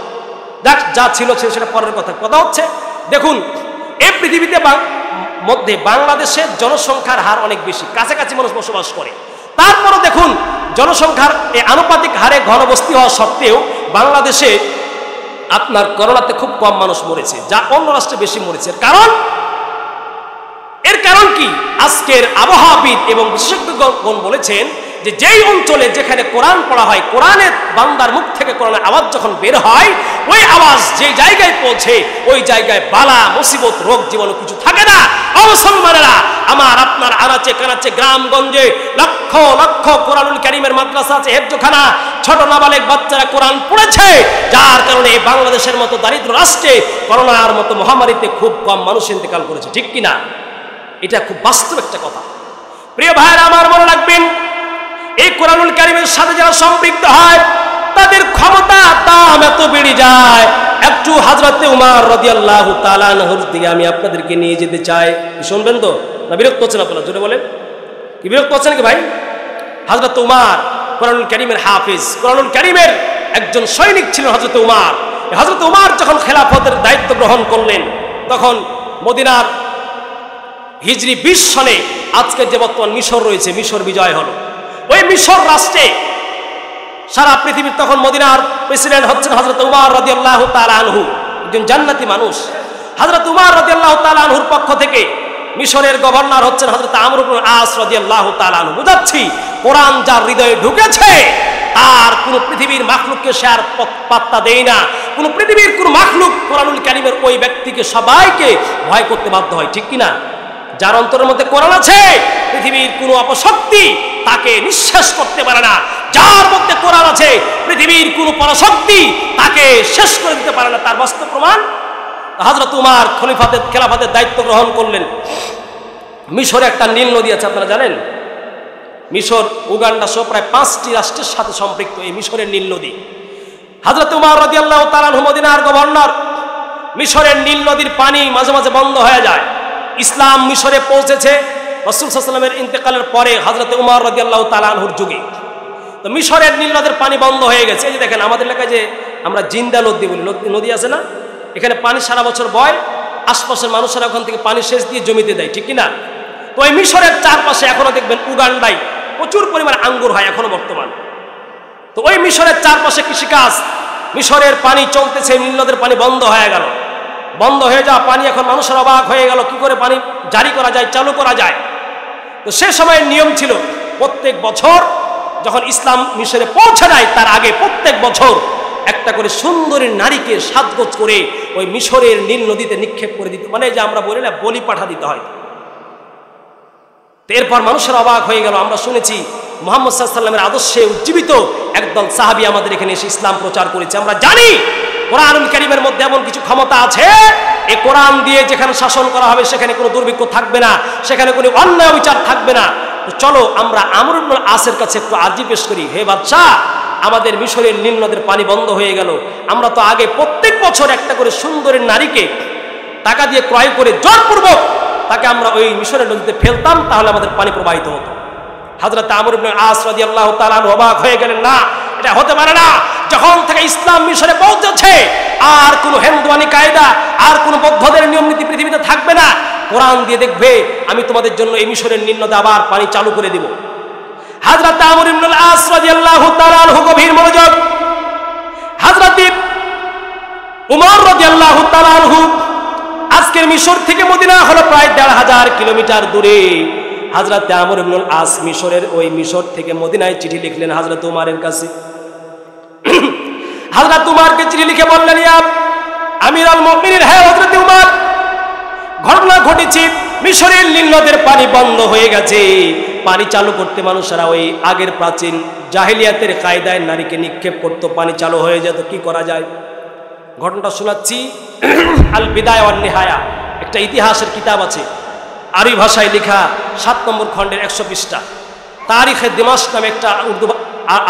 দেখ যা ছিল সেটা পরের কথা। কথা হচ্ছে, দেখুন এই পৃথিবীতে মধ্যে বাংলাদেশের জনসংখ্যার হার অনেক বেশি, কাছাকাছি মানুষ বসবাস করে, তারপরও দেখুন জনসংখ্যার এই আনুপাতিক হারে ঘনবস্তি হওয়া সত্ত্বেও বাংলাদেশে আপনার করোনাতে খুব কম মানুষ মরেছে, যা অন্য রাষ্ট্রে বেশি মরেছে। এর কারণ কি? আজকের আবহাওয়াবিদ এবং বিশেষজ্ঞগণ বলেছেন যে যেই অঞ্চলে যেখানে কোরআন পড়া হয়, কোরআনের বান্দার মুখ থেকে কোরআনের আওয়াজ যখন বের হয়, ওই আওয়াজ যে জায়গায় পৌঁছে ওই জায়গায় বালা মুসিবত রোগ জীবাণু কিছু থাকে না। মুসলমানেরা আমার আপনার আনাচে কানাচে গ্রামগঞ্জে লক্ষ লক্ষ কোরআনুল কারীমের মাদ্রাসা আছে, হেফজখানা, ছোট নাবালেগ বাচ্চারা কোরআন পড়েছে, যার কারণে বাংলাদেশের মতো দারিদ্র রাষ্ট্রে করোনার মতো মহামারীতে খুব কম মানুষ ইন্তেকাল করেছে। ঠিক কিনা? এটা খুব বাস্তব একটা কথা। প্রিয় ভাইরা আমার, মনে রাখবেন, এই কোরআনুল কারীমের সাথে যারা সম্পৃক্ত হয় তাদের ক্ষমতা দাম এত বেড়ে যায়, একটু হযরতে উমর রাদিয়াল্লাহু তাআলা আনহুর দিকে আমি আপনাদেরকে নিয়ে যেতে চাই। শুনবেন তো না বিরক্ত হচ্ছেন আপনারা? জোরে বলেন, কি বিরক্ত হচ্ছেন কি ভাই? হযরত উমর কোরআনুল কারীমের হাফেজ, কোরআনুল কারীমের একজন সৈনিক ছিলেন হযরত উমর। হযরত উমর যখন খেলাফতের দায়িত্ব গ্রহণ করলেন তখন মদিনার হিজরি 20 সনে আজকের যে বর্তমান মিশর রয়েছে, মিশর বিজয় হলো। ওই মিশর রাষ্ট্রে সারা পৃথিবীর তখন মদিনার প্রেসিডেন্ট হচ্ছেন হযরত উমর রাদিয়াল্লাহু তাআলা আনহু, একজন জান্নাতি মানুষ। হযরত উমর রাদিয়াল্লাহু তাআলা আনহুর পক্ষ থেকে মিশরের গভর্নর হচ্ছেন হযরত আমর ইবনে আস রাদিয়াল্লাহু তাআলা আনহু। বুঝাচ্ছি কোরআন যার হৃদয়ে ঢুকেছে আর কোন পৃথিবীর মাখলুককে সে আর পাত্তা দেয় না। কোন পৃথিবীর কোন মাখলুক কোরআনুল কারীমের ওই ব্যক্তিকে সবাইকে ভয় করতে বাধ্য হয়, ঠিক কিনা? যার অন্তরের মধ্যে কোরআন আছে পৃথিবীর কোনো অপশক্তি তাকে নিঃশেষ করতে পারে না। যার মধ্যে কোরআন আছে পৃথিবীর কোনো পরাশক্তি তাকে শেষ করে দিতে পারে না। তার বাস্তব প্রমাণ হযরত উমর খেলাফতের দায়িত্ব গ্রহণ করলেন। মিশরে একটা নীল নদী আছে, আপনারা জানেন? মিশর, উগান্ডা সহ প্রায় 5টি রাষ্ট্রের সাথে সম্পৃক্ত এই মিশরের নীল নদী। হযরত উমর রাদিয়াল্লাহু তাআলা আনহু মদিনার গভর্নর। মিশরের নীল নদীর পানি মাঝে মাঝে বন্ধ হয়ে যায়। ইসলাম মিশরে পৌঁছেছে রাসূল সাল্লাল্লাহু আলাইহি ওয়াসাল্লামের ইন্তেকালের পরে হযরত উমর রাদিয়াল্লাহু তাআলা আনহুর যুগে। তো মিশরের নীল নদের পানি বন্ধ হয়ে গেছে। এই যে দেখেন আমাদের এলাকায় যে আমরা জিন্দা নদী বলি, নদী আছে না, এখানে পানি সারা বছর বয়, আশপাশের মানুষেরা ওখান থেকে পানি সেচ দিয়ে জমিতে দেয়, ঠিক কিনা? তো ওই মিশরের চারপাশে এখনো দেখবেন উগান্ডায় প্রচুর পরিমাণ আঙ্গুর হয় এখনো বর্তমান। তো ওই মিশরের চারপাশে কৃষিকাজ, মিশরের পানি চলতেছে, নীল নদের পানি বন্ধ হয়ে গেল। বন্ধ হয়ে যাওয়া পানি এখন মানুষের অবাক হয়ে গেল, কি করে পানি জারি করা যায়, চালু করা যায়। তো সে সময়ের নিয়ম ছিল প্রত্যেক বছর যখন ইসলাম মিশরে পৌঁছে যায় তার আগে প্রত্যেক বছর একটা করে সুন্দরী নারীকে সাজগোজ করে ওই মিশরের নীল নদীতে নিক্ষেপ করে দিত, মানে যে আমরা বলি না বলি পাঠা দিতে হয়। এরপর মানুষের অবাক হয়ে গেল। আমরা শুনেছি মুহাম্মদ সাল্লাল্লাহু আলাইহি ওয়াসাল্লামের আদর্শে উজ্জীবিত একদল সাহাবী আমাদের এখানে এসে ইসলাম প্রচার করেছে। আমরা জানি কোরআনুল কারীমের মধ্যে এমন কিছু ক্ষমতা আছে, এই কোরআন দিয়ে যেখানে শাসন করা হবে সেখানে কোনো দুর্ভিক্ষ থাকবে না, সেখানে কোনো অন্যায় বিচার থাকবে না। তো চলো আমরা আমর ইবনে আসের কাছে একটু আরজি পেশ করি। হে বাদশাহ, আমাদের মিশরের নীল নদের পানি বন্ধ হয়ে গেল, আমরা তো আগে প্রত্যেক বছর একটা করে সুন্দরী নারীকে টাকা দিয়ে ক্রয় করে জোরপূর্বক তাকে আমরা ওই মিশরের নদীতে ফেলতাম, তাহলে আমাদের পানি প্রবাহিত হতো। হযরত আমর ইবনে আস রাদিয়াল্লাহু তাআলা অবাক হয়ে গেলেন, না, এটা হতে পারে না। যখন থেকে ইসলাম মিশরে পৌঁছেছে আর কোনো হিন্দুয়ানি কায়দা আর কোনো বৌদ্ধদের নিয়ম নীতি পৃথিবীতে থাকবে না। কোরআন দিয়ে দেখবে আমি তোমাদের জন্য এই মিশরের নীল নদে আবার পানি চালু করে দিব। হযরত আমর ইবনে আস রাদিয়াল্লাহু তাআলা গভীর মনোযোগ। হযরত উমর রাদিয়াল্লাহু তাআলা আজকের মিশর থেকে মদিনা হলো প্রায় ১৫০০ কিলোমিটার দূরে। হযরত আমর ইবনে আস মিশরের ওই মিশর থেকে মদিনায় চিঠি লিখলেন হযরত উমরের কাছে। হযরত উমরকে চিঠি লিখে বললেন, ইয়া আমিরুল মুমিনিন, হে হযরত উমর, ঘটনা ঘটেছে মিশরের নীল নদের পানি বন্ধ হয়ে গেছে। পানি চালু করতে মানুষেরা ওই আগের প্রাচীন জাহেলিয়াতের কায়দায় নারীকে নিক্ষেপ করতো, পানি চালু হয়ে যেত, কি করা যায়? ঘটনাটা শোনাচ্ছি। আল বিদায়া ওয়ান নিহায়া একটা ইতিহাসের কিতাব আছে, আরবি ভাষায় লেখা, 7 নম্বর খণ্ডের 100 পৃষ্ঠা। তারিখে দিমাশক নামে একটা উর্দু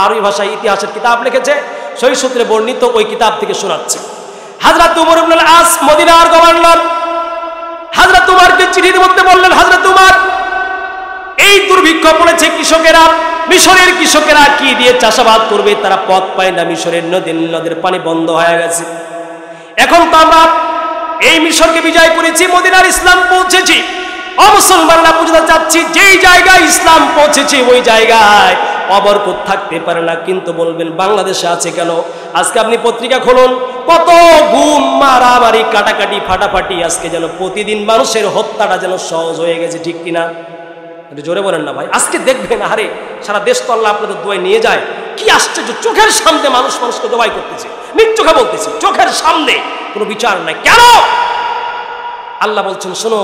আরবি ভাষায় ইতিহাসের কিতাব লিখেছে, সহিহ সূত্রে বর্ণিত, ওই কিতাব থেকে শোনাচ্ছে। হযরত উমর ইবনে আস মদিনার গভর্নর হযরত উমরকে চিঠির মধ্যে বললেন, হযরত উমর, এই দুর্ভিক্ষ পড়েছে, কৃষকেরা, মিশরের কৃষকেরা কি দিয়ে চাষাবাদ করবে, তারা পথ পায় না, মিশরের নদের পানি বন্ধ হয়ে গেছে। এখন তো আমরা এই মিশরকে বিজয় করেছি, মদিনার ইসলাম পৌঁছেছি, অমুসলমানরা বুঝতে চাচ্ছি যেই জায়গায় ইসলাম পৌঁছেছে ওই জায়গায় অবরকত থাকতে পারে না। কিন্তু বলবেন বাংলাদেশে আছে কেন? আজকে আপনি পত্রিকা খুলুন, কত গুম, মারামারি, কাটাকাটি, ফাটাফাটি, আজকে যেন প্রতিদিন মানুষের হত্যাটা যেন সহজ হয়ে গেছে, ঠিক কিনা? একটু জোরে বলেন না ভাই। আজকে দেখবেন, আরে সারা দেশ তো আল্লাহ আপনাদের দোয়ায় নিয়ে যায়, কি আশ্চর্য, চোখের সামনে মানুষ মানুষকে দোয়াই করতেছে, নিজ চোখে বলতেছি, চোখের সামনে, কোনো বিচার নাই। কেন? আল্লাহ বলছেন, শোনো,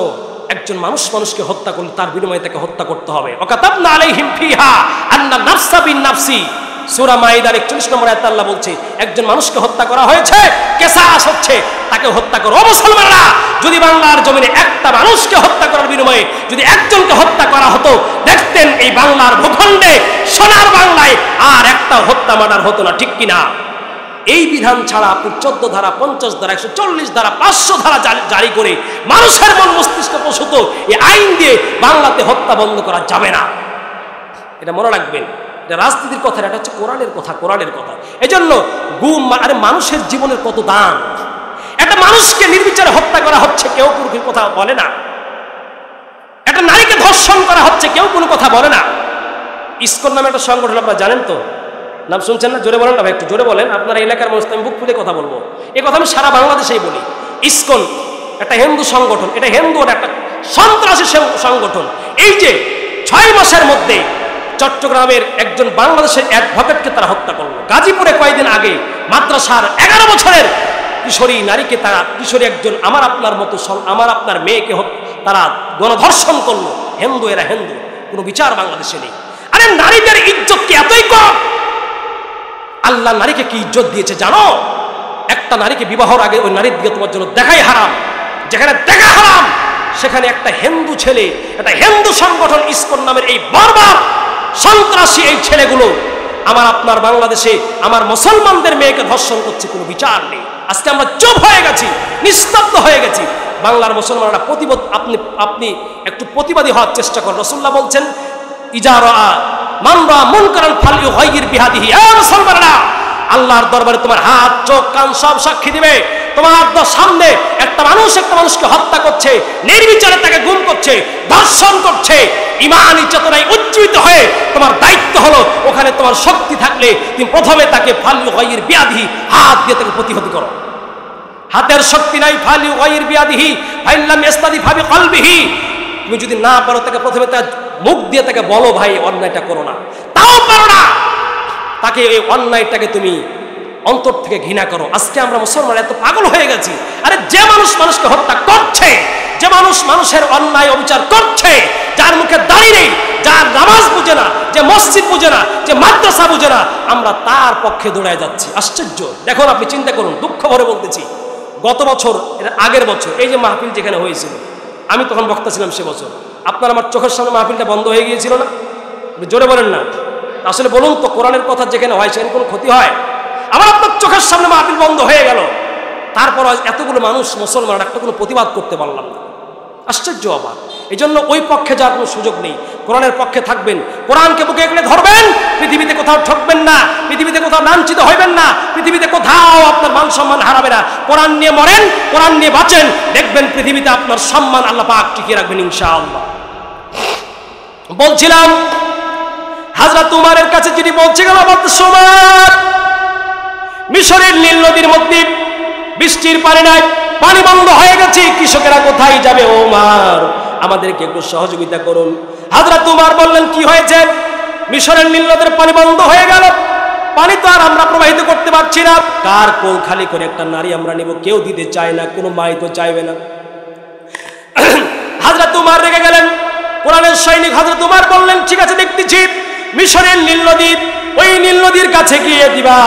একজন মানুষ মানুষকে হত্যা করলে তার বিনিময়ে তাকে হত্যা করতে হবে। ওয়াকাতাবনা আলাইহিম ফিহা আন্না নাফসা বিন নাফসি, সূরা মাইদার 41 নম্বর আয়াতে আল্লাহ বলছে, একজন মানুষকে হত্যা করা হয়েছে, কিসাস হচ্ছে, তাকে হত্যা করো। মুসলমানরা, যদি বাংলার জমিনে একটা মানুষকে হত্যা করার বিনিময়ে যদি একজনকে হত্যা করা হতো, দেখতেন এই বাংলার ভূখণ্ডে, সোনার বাংলায় আর একটা হত্যা মার্ডার হতো না, ঠিক কিনা? এই বিধান ছাড়া আপনি 14 ধারা 50 ধারা 140 ধারা 500 ধারা জারি করে মানুষের মন মস্তিষ্ক প্রসূত এই আইন দিয়ে বাংলাতে হত্যা বন্ধ করা যাবে না। এটা মনে রাখবেন। এটা রাজনীতির কথা, এটা হচ্ছে কোরআনের কথা, কোরআনের কথা। এজন্য গুম, আরে মানুষের জীবনের কত দাম। একটা মানুষকে নির্বিচারে হত্যা করা হচ্ছে, কেউ কোনো কথা বলে না। একটা নারীকে ধর্ষণ করা হচ্ছে, কেউ কোনো কথা বলে না। ইসকন নামে একটা সংগঠন, আপনারা জানেন তো, নাম শুনছেন না? জোরে বলেন না ভাই, একটু জোরে বলেন। আপনার এলাকার মানুষ, আমি বুক খুলে কথা বলবো। এই কথা আমি সারা বাংলাদেশেই বলি। ইসকন একটা হিন্দু সংগঠন, এটা হিন্দু একটা সন্ত্রাসী সংগঠন। এই যে 6 মাসের মধ্যে চট্টগ্রামের একজন বাংলাদেশের অ্যাডভোকেটকে তারা হত্যা করলো। গাজীপুরে কয়েকদিন আগে মাদ্রাসার 11 বছরের কিশোরী নারীকে তারা, কিশোরী একজন আমার আপনার মতো, আমার আপনার মেয়েকে তারা গণধর্ষণ করলো। হিন্দু, এরা হিন্দু, কোনো বিচার বাংলাদেশে নেই। আরে নারীদের ইজ্জত কি এতই কম? আল্লাহ নারীকে কি ইজ্জত দিয়েছে জানো? একটা নারীকে বিবাহর আগে ওই নারীর দিকে তোমার জন্য দেখাই হারাম। যেখানে দেখা হারাম, সেখানে একটা হিন্দু ছেলে, একটা হিন্দু সংগঠন ইসকন নামের এই বর্বর সন্ত্রাসী এই ছেলেগুলো আমার আপনার বাংলাদেশে আমার মুসলমানদের মেয়েকে ধর্ষণ করছে, কোনো বিচার নেই। আজকে আমরা চুপ হয়ে গেছি, নিস্তব্ধ হয়ে গেছি। বাংলার মুসলমানরা প্রতিবাদ, আপনি একটু প্রতিবাদী হওয়ার চেষ্টা করেন। রাসূলুল্লাহ বলছেন, ইজারা মানরা মুনকারান ফালইউগাইর বিহাদিহি। এ মুসলমানরা, আল্লাহর দরবারে তোমার হাত, চোখ, কান সব সাক্ষী দিবে। তোমার সামনে একটা মানুষ একটা মানুষকে হত্যা করছে, নির্বিচারে তাকে গুম করছে, ধর্ষণ করছে, ঈমানি চেতনায় উজ্জীবিত হয়ে তোমার দায়িত্ব হলো, ওখানে তোমার শক্তি থাকলে তুমি প্রথমে তাকে ফালইউগাইর বিহাদিহি, হাত দিয়ে তাকে প্রতিহত করো। হাতের শক্তি নাই, ফালইউগাইর বিহাদিহি ফাইল্লাম ইস্তাদি ফাবিকলবিহি। তুমি যদি না পারো, তাকে প্রথমে তার মুখ দিয়ে তাকে বলো, ভাই অন্যায়টা করো না। তাও পারো না, তাকে এই অন্যায়টাকে তুমি অন্তর থেকে ঘৃণা করো। আজকে আমরা মুসলমান এত পাগল হয়ে গেছি। আরে যে মানুষ মানুষকে হত্যা করছে, যে মানুষ মানুষের অন্যায় অবিচার করছে, যার মুখে দাড়ি নেই, যার নামাজ বুঝে না, যে মসজিদ বুঝে না, যে মাদ্রাসা বুঝে না, আমরা তার পক্ষে দৌড়ায় যাচ্ছি। আশ্চর্য। দেখুন, আপনি চিন্তা করুন, দুঃখ ভরে বলতেছি, গত বছর, এর আগের বছর এই যে মাহফিল যেখানে হয়েছিল, আমি তখন বক্তা ছিলাম সে বছর। আপনার আমার চোখের সামনে মাহফিলটা বন্ধ হয়ে গিয়েছিল না? জোরে বলেন না। আসলে বলুন তো, কোরআনের কথা যেখানে হয় সেখানে কোনো ক্ষতি হয়? আমার আপনার চোখের সামনে মাহফিল বন্ধ হয়ে গেল, তারপর এতগুলো মানুষ মুসলমান একটা কোনো প্রতিবাদ করতে পারলাম না। আশ্চর্য অবাক। এই জন্য ওই পক্ষে যাওয়ার কোনো সুযোগ নেই। কোরআনের পক্ষে থাকবেন, কোরআনকে বুকে এগলে ধরবেন, পৃথিবীতে কোথাও ঠকবেন না, পৃথিবীতে কোথাও লাঞ্ছিত হইবেন না, পৃথিবীতে কোথাও আপনার মান সম্মান হারাবে না। কোরআন নিয়ে মরেন, কোরআন নিয়ে বাঁচেন, দেখবেন পৃথিবীতে আপনার সম্মান আল্লাহ পাক টিকিয়ে রাখবেন ইনশাআল্লাহ। বলছিলাম, হযরত উমরের কাছে যিনি পৌঁছে গেল, সময় মিশরের নীল নদীর মধ্যে বৃষ্টির পানি নাই, পানি বন্ধ হয়ে গেছে। কৃষকেরা কোথায় যাবে? ওমর, আমাদেরকে একটু সহযোগিতা করুন। হযরত উমর বললেন, কি হয়েছে? মিশরের নীল নদের পানি বন্ধ হয়ে গেল, পানি তো আর আমরা প্রবাহিত করতে পারছি না। কার কোল খালি করে একটা নারী আমরা নেব? কেউ দিতে চায় না, কোনো মাই তো চাইবে না। হযরত উমর রেগে গেলেন। কোরআনের সৈনিক হযরত উমর বললেন, ঠিক আছে, দেখতেছি মিশরের নীল নদী, ওই নীল নদীর কাছে গিয়ে দিবা।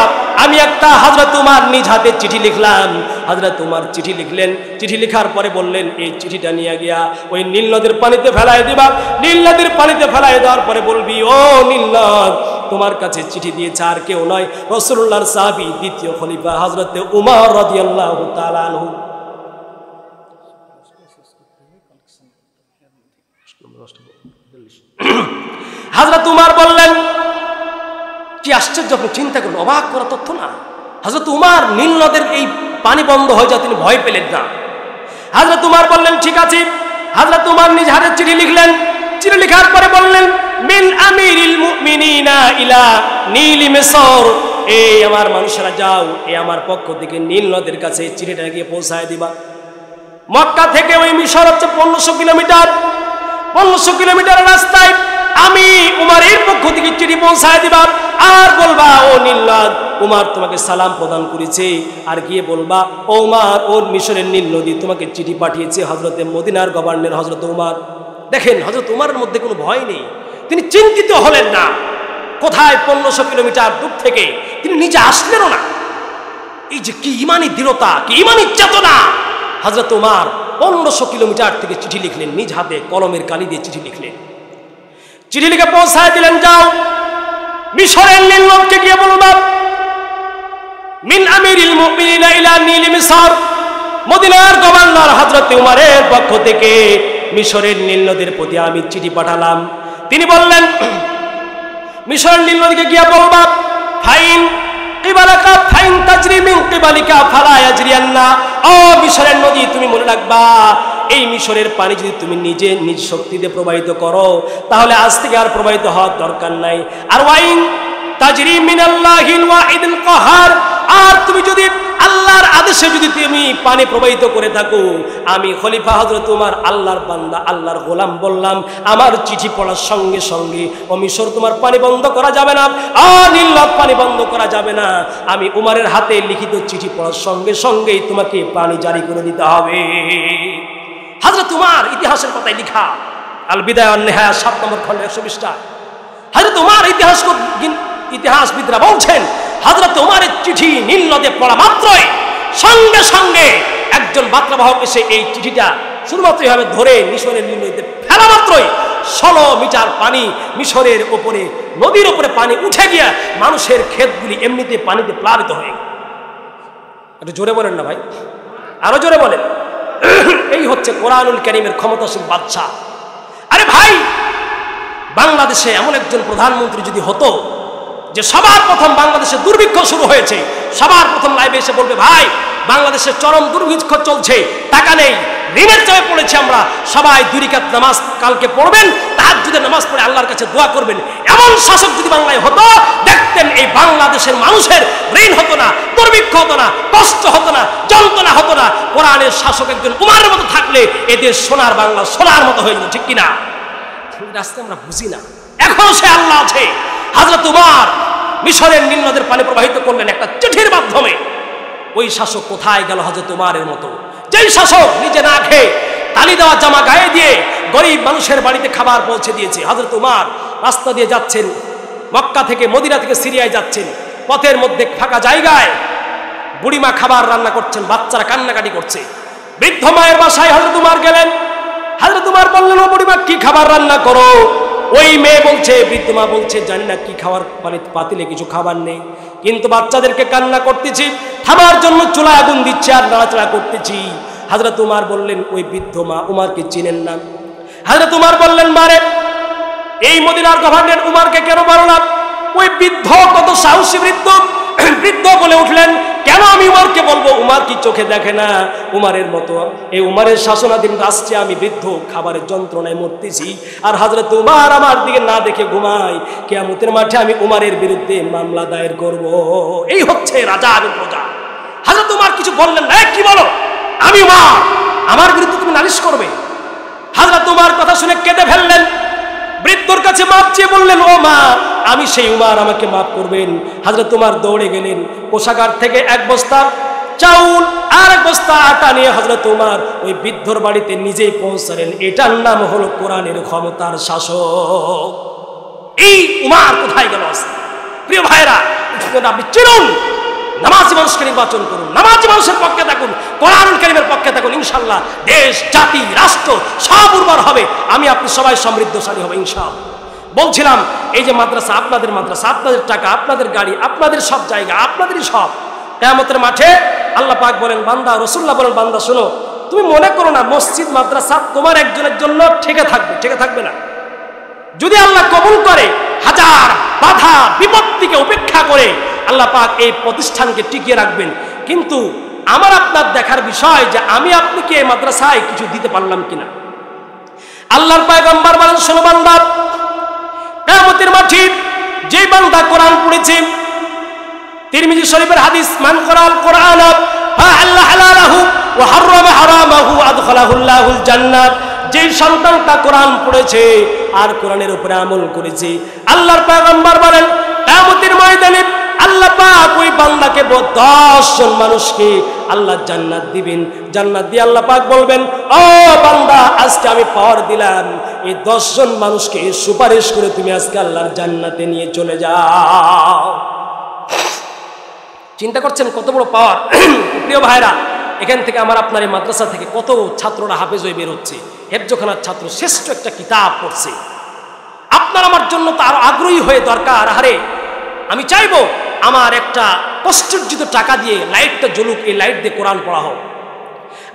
আমি একটা, হযরত উমর নিজ হাতে চিঠি লিখলাম। হযরত উমর চিঠি লিখলেন, চিঠি লেখার পরে বললেন, এই চিঠিটা নিয়ে গিয়া ওই নীল নদীর পানিতে ফেলাই দিবা। নীল নদীর পানিতে ফেলাই দেওয়ার পরে বলবি, ও নীল নদ, তোমার কাছে চিঠি দিয়েছে আর কেউ নয়, রাসূলুল্লাহর সাহাবী, দ্বিতীয় খলিফা হযরত উমর রাদিয়াল্লাহু তাআলা আনহু। হযরত উমর বললেন, কি আশ্চর্য, আপনি চিন্তা করুন, অবাক করা তথ্য না? হযরত উমর নীল নদের এই পানি বন্ধ হয়ে যায় তিনি ভয় পেলেন না। হযরত উমর বললেন, ঠিক আছে। হযরত উমর নিজ হাতে চিঠি লিখলেন। চিঠি লেখার পরে বললেন, মিন আমিরিল মুমিনিনা ইলা নীল মিসর, এই আমার মানুষেরা যাও, এই আমার পক্ষ থেকে নীল নদের কাছে চিঠিটা গিয়ে পৌঁছায় দিবা। মক্কা থেকে ওই মিশর হচ্ছে 1500 কিলোমিটার। 1500 কিলোমিটার রাস্তায় আমি উমরের পক্ষ থেকে চিঠি পৌঁছায় দিবা, আর বলবা, ও নীল নদ, উমর তোমাকে সালাম প্রদান করেছে। আর গিয়ে বলবা, ও উমর, ও মিশরের নীল নদী তোমাকে চিঠি পাঠিয়েছে হযরতে মদিনার গভর্নর হযরত উমর। দেখেন, হযরত উমরের মধ্যে কোনো ভয় নেই, তিনি চিন্তিত হলেন না। কোথায় 1500 কিলোমিটার দূর থেকে তিনি নিজে আসলেনও না। এই যে কি ইমানি দৃঢ়তা, কি ইমানি চেতনা! হযরত উমর 1500 কিলোমিটার থেকে চিঠি লিখলেন, নিজ হাতে কলমের কালি দিয়ে চিঠি লিখলেন। চিঠি লিখে পৌঁছায় দিলেন, যাও মিশরের নীল নদকে গিয়ে বলবা, মিন আমিরিল মুমিনিনা ইলা নীল মিসর, মদিনার গভর্নর হযরত উমরের পক্ষ থেকে মিশরের নীল নদীর প্রতি আমি চিঠি পাঠালাম। তিনি বললেন, মিশরের নীল নদীকে গিয়ে বলবা, ফাইন কিবালাকা ফাইন তাজরি মিন কিবালিকা ফালা ইয়াজরিয়ান্না। ও মিশরের নদী, তুমি মনে রাখবা, এই মিশরের পানি যদি তুমি নিজে নিজ শক্তিতে প্রবাহিত করো তাহলে আজ থেকে আর প্রবাহিত হওয়ার দরকার নাই। আর ওয়াইন তাজরি মিনাল্লাহিল ওয়াহিদুল কাহার, আর তুমি যদি আল্লাহর আদেশে যদি তুমি পানি প্রবাহিত করে থাকো, আমি খলিফা হযরত উমর আল্লাহর বান্দা আল্লাহর গোলাম বললাম, আমার চিঠি পড়ার সঙ্গে সঙ্গে ও মিশর তোমার পানি বন্ধ করা যাবে না, নীল নদ পানি বন্ধ করা যাবে না। আমি উমরের হাতে লিখিত চিঠি পড়ার সঙ্গে সঙ্গেই তোমাকে পানি জারি করে দিতে হবে। হযরত উমর ইতিহাসের পাতায় লেখা আল বিদায়া ওয়ান নিহায়া ৭ নম্বর খন্ড ১২০টা। হযরত উমর ইতিহাসবিদরা বলছেন, হযরত উমরের চিঠি নীল নদে পড়া মাত্রই সঙ্গে সঙ্গে একজন বার্তাবাহক এসে এই চিঠিটা শুধুমাত্র এভাবে ধরে মিশরের নীল নদীতে ফেলা মাত্রই ১৬ মিটার পানি মিশরের উপরে, নদীর উপরে পানি উঠে গিয়ে মানুষের ক্ষেতগুলি এমনিতে পানিতে প্লাবিত হয়ে গেল। একটু জোরে বলেন না ভাই, আরো জোরে বলেন। এই হচ্ছে কোরআনুল কারীমের ক্ষমতাশীল বাদশা। আরে ভাই, বাংলাদেশে এমন একজন প্রধানমন্ত্রী যদি হতো যে সবার প্রথম বাংলাদেশে দুর্ভিক্ষ শুরু হয়েছে, সবার প্রথম লাইভে এসে বলবে, ভাই বাংলাদেশে চরম দুর্ভিক্ষ চলছে, টাকা নেই, ঋণের চাপে পড়েছে আমরা, সবাই 2 রাকাত নামাজ কালকে পড়বেন, তাহাজ্জুদের নামাজ পড়ে আল্লাহর কাছে দোয়া করবেন। এমন শাসক যদি বাংলায় হতো, দেখতেন এই বাংলাদেশের মানুষের ঋণ হতো না, দুর্ভিক্ষ হতো না, কষ্ট হতো না, যন্ত্রণা হতো না। কোরআনের শাসক একজন উমরের মতো থাকলে এদের সোনার বাংলা সোনার মতো হয়ে যেত, ঠিক কিনা? রাস্তা আমরা বুঝি না, এখনো সে আল্লাহ আছে। হযরত উমর মিশরের নীল নদের পানি প্রবাহিত করলেন একটা চিঠির মাধ্যমে। ওই শাসক কোথায় গেল হযরত উমরের মতো? যেই শাসক নিজে না খেয়ে তালি দেওয়া জামা গায়ে দিয়ে গরিব মানুষের বাড়িতে খাবার পৌঁছে দিয়েছে। হযরত উমর রাস্তা দিয়ে যাচ্ছেন, মক্কা থেকে মদিনা থেকে সিরিয়ায় যাচ্ছেন, পথের মধ্যে ফাঁকা জায়গায় বুড়িমা খাবার রান্না করছেন, বাচ্চারা কান্নাকাটি করছে। বৃদ্ধ মায়ের বাসায় হযরত উমর গেলেন। হযরত উমর বললেন, ও বুড়িমা কি খাবার রান্না করো? ওই মেয়ে বলছে, বৃদ্ধ মা বলছে, জানি না কি খাওয়ার, পাতিলে কিছু খাবার নেই, কিন্তু বাচ্চাদেরকে কান্না করতেছি, খাবার জন্য চুলায় আগুন দিচ্ছে আর নাড়াচাড়া করতেছি। হযরত উমর বললেন, ওই বৃদ্ধ মা উমরকে চিনেন না? হযরত উমর বললেন, মারে এই মদিনার গভর্নর উমরকে কেন বলো না? ওই বৃদ্ধ কত সাহসী বৃদ্ধ, বৃদ্ধ বলে উঠলেন, কেন আমি উমরকে বলবো? উমর কি চোখে দেখে না? উমরের মতো এই উমরের শাসনাধীন রাষ্ট্রে আমি বৃদ্ধ খাবারের যন্ত্রণায় মরতেছি, আর হযরত উমর আমার দিকে না দেখে ঘুমায়। কিয়ামতের মাঠে আমি উমরের বিরুদ্ধে মামলা দায়ের করব। এই হচ্ছে রাজা এবং প্রজা। হযরত উমর কিছু বললেন না। কি বলো? আমি উমর, আমার বিরুদ্ধে তুমি নালিশ করবে? হযরত উমর কথা শুনে কেঁদে ফেললেন। বৃদ্ধর কাছে মাপ চেয়ে বললেন, ও মা, আমি সেই উমর, আমাকে মাফ করবেন। হযরত উমর দৌড়ে গেলেন, কোষাগার থেকে 1 বস্তা চাউল আর 1 বস্তা আটা নিয়ে হযরত উমর ওই বৃদ্ধর বাড়িতে নিজেই পৌঁছালেন। এটার নাম হলো কোরআনের ক্ষমতার শাসক। এই উমর কোথায় গেল? প্রিয় ভাইরা, আপনি চিনুন, নামাজি মানুষকে নির্বাচন করুন, নামাজি মানুষের পক্ষে থাকুন, কোরআনুল কারীমের পক্ষে থাকুন, ইনশাআল্লাহ দেশ, জাতি, রাষ্ট্র সব উর্বর হবে। আমি আপনি সবাই সমৃদ্ধশালী হবে ইনশাআল্লাহ। বলছিলাম, এই যে মাদ্রাসা, আপনাদের মাদ্রাসা, আপনাদের টাকা, আপনাদের গাড়ি, আপনাদের সব জায়গা, আপনাদেরই সব। কিয়ামতের মাঠে আল্লাহ পাক বলেন, বান্দা, রাসূলুল্লাহ বলেন, বান্দা শোনো, তুমি মনে করো না মসজিদ মাদ্রাসা তোমার একজনের জন্য ঠেকে থাকবে, ঠেকে থাকবে না। যদি আল্লাহ কবুল করে, হাজার বাধা বিপত্তিকে উপেক্ষা করে আল্লাহ পাক এই প্রতিষ্ঠানকে টিকিয়ে রাখবেন। কিন্তু আমার আপনার দেখার বিষয় যে আমি আপনি কি এই মাদ্রাসায় কিছু দিতে পারলাম কিনা। আল্লাহর পয়গম্বর বলেন, শোনো বান্দা, কিয়ামতের মাঠে যে বান্দা কোরআন পড়েছে, তিরমিজি শরীফের হাদিস, মান করাল কোরআন ফাআল্লা হালালাহু ওয়া হারামা হারামাহু আদখালাহুল্লাহুল জান্নাত। যেই সন্তানটা কোরআন পড়েছে আর কোরআনের উপরে আমল করেছে, আল্লাহর পয়গম্বর বলেন, কিয়ামতের ময়দানে আল্লাহ পাক ওই বান্দাকে 10 জন মানুষকে আল্লাহ জান্নাত দিবেন। জান্নাত দিয়ে আল্লাহ পাক বলবেন, ও বান্দা, আজকে আমি পাওয়ার দিলাম, এই 10 জন মানুষকে সুপারিশ করে তুমি আজকে আল্লাহর জান্নাতে নিয়ে চলে যাও। চিন্তা করছেন কত বড় পাওয়ার। প্রিয় ভাইরা, এখান থেকে আমার আপনার এই মাদ্রাসা থেকে কত ছাত্ররা হাফেজ হয়ে বের হচ্ছে, হেফজখানার ছাত্র, শ্রেষ্ঠ একটা কিতাব পড়ছে। আপনার আমার জন্য তো আরো আগ্রহী হয়ে দরকার। আরে আমি চাইবো আমার একটা কষ্টার্জিত টাকা দিয়ে লাইটটা জ্বলুক, এই লাইট দিয়ে কোরআন পড়া হোক।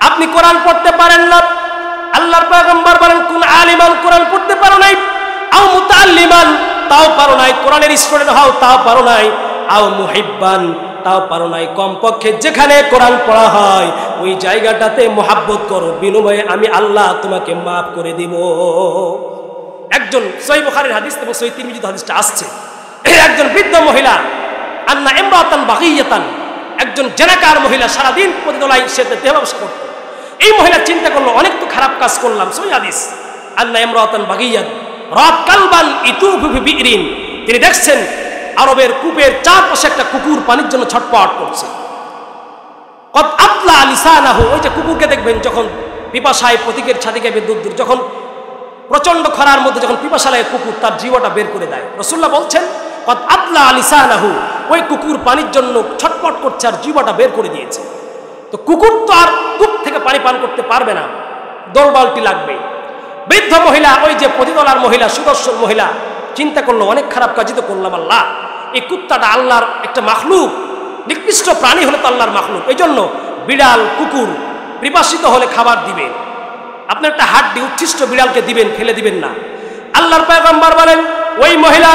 আপনি কোরআন পড়তে পারেন না, আল্লাহর পয়গম্বর বলেন কোন আলিমান, কোরআন পড়তে পারো নাই, আও মুতাআল্লিমান, তাও পারো নাই, কোরআনের স্টুডেন্ট হও তাও পারো নাই, আও মুহিব্বান, তাও পারো নাই, কমপক্ষে যেখানে কোরআন পড়া হয় ওই জায়গাটাতে মোহাব্বত করো, বিনিময়ে আমি আল্লাহ তোমাকে মাফ করে দিব। একজন সহিহ বুখারীর হাদিস এবং সহিহ তিরমিজির হাদিসটা আসছে, একজন বৃদ্ধ মহিলা, আন্না ইমরাতান বাগিয়াতান, একজন জেনাকার মহিলা, সারাদিন পতিতলায় সে দেহ ব্যবসা করত। এই মহিলা চিন্তা করলো অনেক তো খারাপ কাজ করলাম, সহিহ হাদিস, আন্না ইমরাতান বাগিয়াত রাত কালবান ইতুফু ফি বিইরিন, তিনি দেখছেন আরবের কূপের চারপাশে একটা কুকুর পানির জন্য ছটপট করছে। কদ আতলা লিসানাহু, ওই যে কুকুরকে দেখবেন যখন পিপাসায় প্রতীকের ছাতিকে বিদ্যুৎ, যখন প্রচন্ড খরার মধ্যে যখন পিপাসা লাগে কুকুর তার জীবটা বের করে দেয়। রাসূলুল্লাহ বলছেন কদ আতলা লিসানাহু, ওই কুকুর পানির জন্য ছটপট করছে আর জীবটা বের করে দিয়েছে। তো কুকুর তো আর কূপ থেকে পানি পান করতে পারবে না, দরবালটি লাগবে। বৃদ্ধ মহিলা, ওই যে পতিতলার মহিলা, সুদর্শন মহিলা চিন্তা করলো অনেক খারাপ কাজই তো করলাম আল্লাহ, এই কুত্তাটা আল্লাহর একটা মাখলুক, নিকৃষ্ট প্রাণী হলে তো আল্লাহর মাখলুক, এই জন্য বিড়াল কুকুর পিপাসিত হলে খাবার দিবেন, আপনি একটা হাড্ডি উচ্ছিষ্ট বিড়ালকে দিবেন, ফেলে দিবেন না। আল্লাহর পয়গম্বর বলেন ওই মহিলা,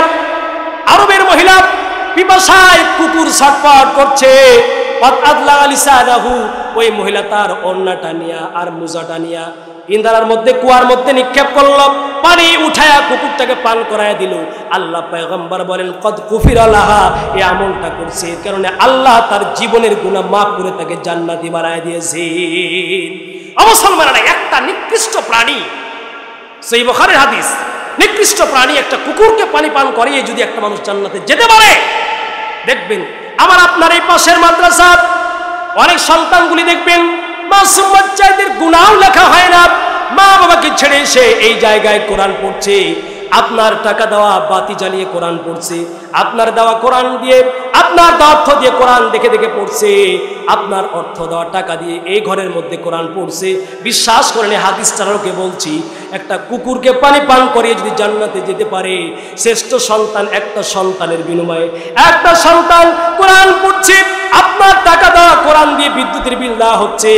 আরবের মহিলা পিপাসায় কুকুর ছটফট করছে, ওই মহিলা তার ওড়নাটা নিয়া আর মোজাটা নিয়া ইন্দারার মধ্যে কুয়ার মধ্যে নিক্ষেপ করল, পানি উঠায়া কুকুরটাকে পান করায় দিল। আল্লাহ পয়গম্বর বলেন কদ কুফিরা লাহা, এই আমলটা করছে এর কারণে আল্লাহ তার জীবনের গুনাহ মাফ করে তাকে জান্নাতি বানায় দিয়েছেন। মুসলমানেরা, একটা নিকৃষ্ট প্রাণী, সহিহ বুখারীর হাদিস, নিকৃষ্ট প্রাণী একটা কুকুরকে পানি পান করিয়ে যদি একটা মানুষ জান্নাতে যেতে পারে, দেখবেন আমার আপনার এই পাশের মাদ্রাসা অনেক সন্তানগুলি দেখবেন মাসুম বাচ্চাদের গুনাহ লেখা হয় না, মা বাবাকে ছেড়ে এসে এই জায়গায় কোরআন পড়ছে, আপনার টাকা দেওয়া বাতি জ্বালিয়ে কোরআন পড়ছে, আপনার দেওয়া কোরআন দিয়ে, আপনার দেওয়া অর্থ দিয়ে কোরআন দেখে দেখে পড়ছে, আপনার অর্থ দেওয়া টাকা দিয়ে এই ঘরের মধ্যে কোরআন পড়ছে। বিশ্বাস করেন হাদিস চালককে বলছি, একটা কুকুরকে পানি পান করিয়ে যদি জান্নাতে যেতে পারে, শ্রেষ্ঠ সন্তান একটা সন্তানের বিনিময়ে একটা সন্তান কোরআন পড়ছে, আপনার টাকা দেওয়া কোরআন দিয়ে বিদ্যুতের বিল দেওয়া হচ্ছে,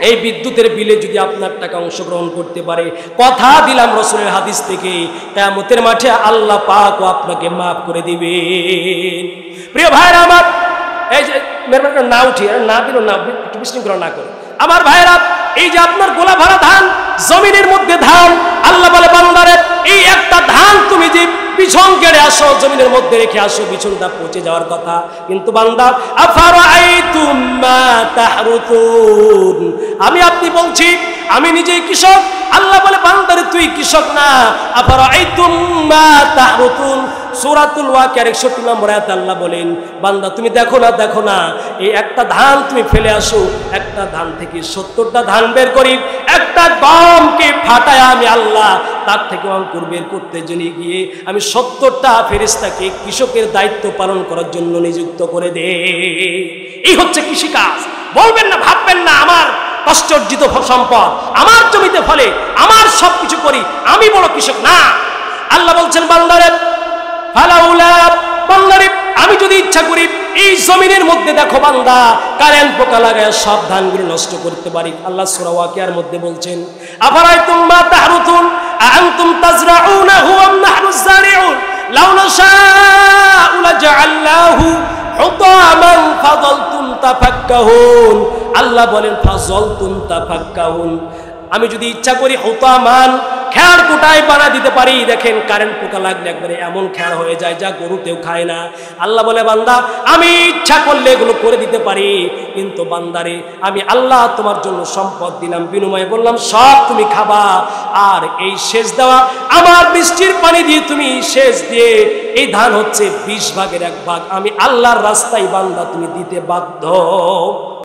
এই বিদ্যুতের বিলে যদি আপনার টাকা অংশগ্রহণ করতে পারে, কথা দিলাম রাসূলের হাদিস থেকে কিয়ামতের মাঠে আল্লাহ পাক আপনাকে মাফ করে দিবেন। প্রিয় ভাইরা আমার, এই যে মেরমানটা না উঠি আর না দিল না, একটু বিশৃঙ্খলা না করে আমার ভাইরা, এই যে আপনার গোলা ভরা ধান, জমিনের মধ্যে ধান, আল্লাহ বলে বান্দারে এই একটা ধান তুমি যে বিছন কেড়ে আসো, জমিনের মধ্যে রেখে আসো, বিছনটা পচে যাওয়ার কথা, কিন্তু বান্দা আফারাআইতুম মা তাহরুতুন, আমি আপনি বলছি আমি নিজেই কৃষক। আল্লাহ বলে বান্দারে তুই কৃষক না, আফারাআইতুম মা তাহরুতুন, সূরাতুল ওয়াকিয়ার 61 নম্বর আয়াতে আল্লাহ বলেন বান্দা তুমি দেখো না, দেখো না এই একটা ধান তুমি ফেলে আসো, একটা ধান থেকে 70টা ধান বের করি, একটা গমকে ফাটায় আমি আল্লাহ তার থেকে অঙ্কুর বের করতে জেনে গিয়ে আমি 70টা ফেরেশতাকে কৃষকের দায়িত্ব পালন করার জন্য নিযুক্ত করে দে। এই হচ্ছে কৃষিকাজ। বলবেন না, ভাববেন না আমার কষ্ট অর্জিত সম্পদ আমার জমিতে ফলে, আমার সবকিছু করি, আমি বড় কৃষক না। আল্লাহ বলছেন বান্দারে ফালাউলা, বান্দারে আমি যদি ইচ্ছা করি এই জমিনের মধ্যে দেখো বান্দা কারেন্ট পোকা লাগায় সব ধানগুলো নষ্ট করতে পারি। আল্লাহ সূরা ওয়াকিয়ার মধ্যে বলছেন আফারাইতুম মা তাহরুতুন আনতুম তাজরাউনাহু আম নাহনুজ জারিউন লাউ নাশাউ লাজআলনাহু হুতামান ফাযালতুম তাফাক্কাহুন। আল্লাহ বলেন ফাযালতুম তাফাক্কাহুন, আমি যদি ইচ্ছা করি হুতামান খেয়ার কোটায় বানা দিতে পারি। দেখেন কারেন্ট পোকা লাগলে একবারে এমন খেয়ার হয়ে যায় যা গরুতেও খায় না। আল্লাহ বলে বান্দা আমি ইচ্ছা করলে এগুলো করে দিতে পারি, কিন্তু বান্দারে আমি আল্লাহ তোমার জন্য সম্পদ দিলাম, বিনিময়ে বললাম সব তুমি খাবা, আর এই সেচ দেওয়া আমার বৃষ্টির পানি দিয়ে তুমি সেচ দিয়ে এই ধান হচ্ছে 20 ভাগের 1 ভাগ আমি আল্লাহর রাস্তায় বান্দা তুমি দিতে বাধ্য।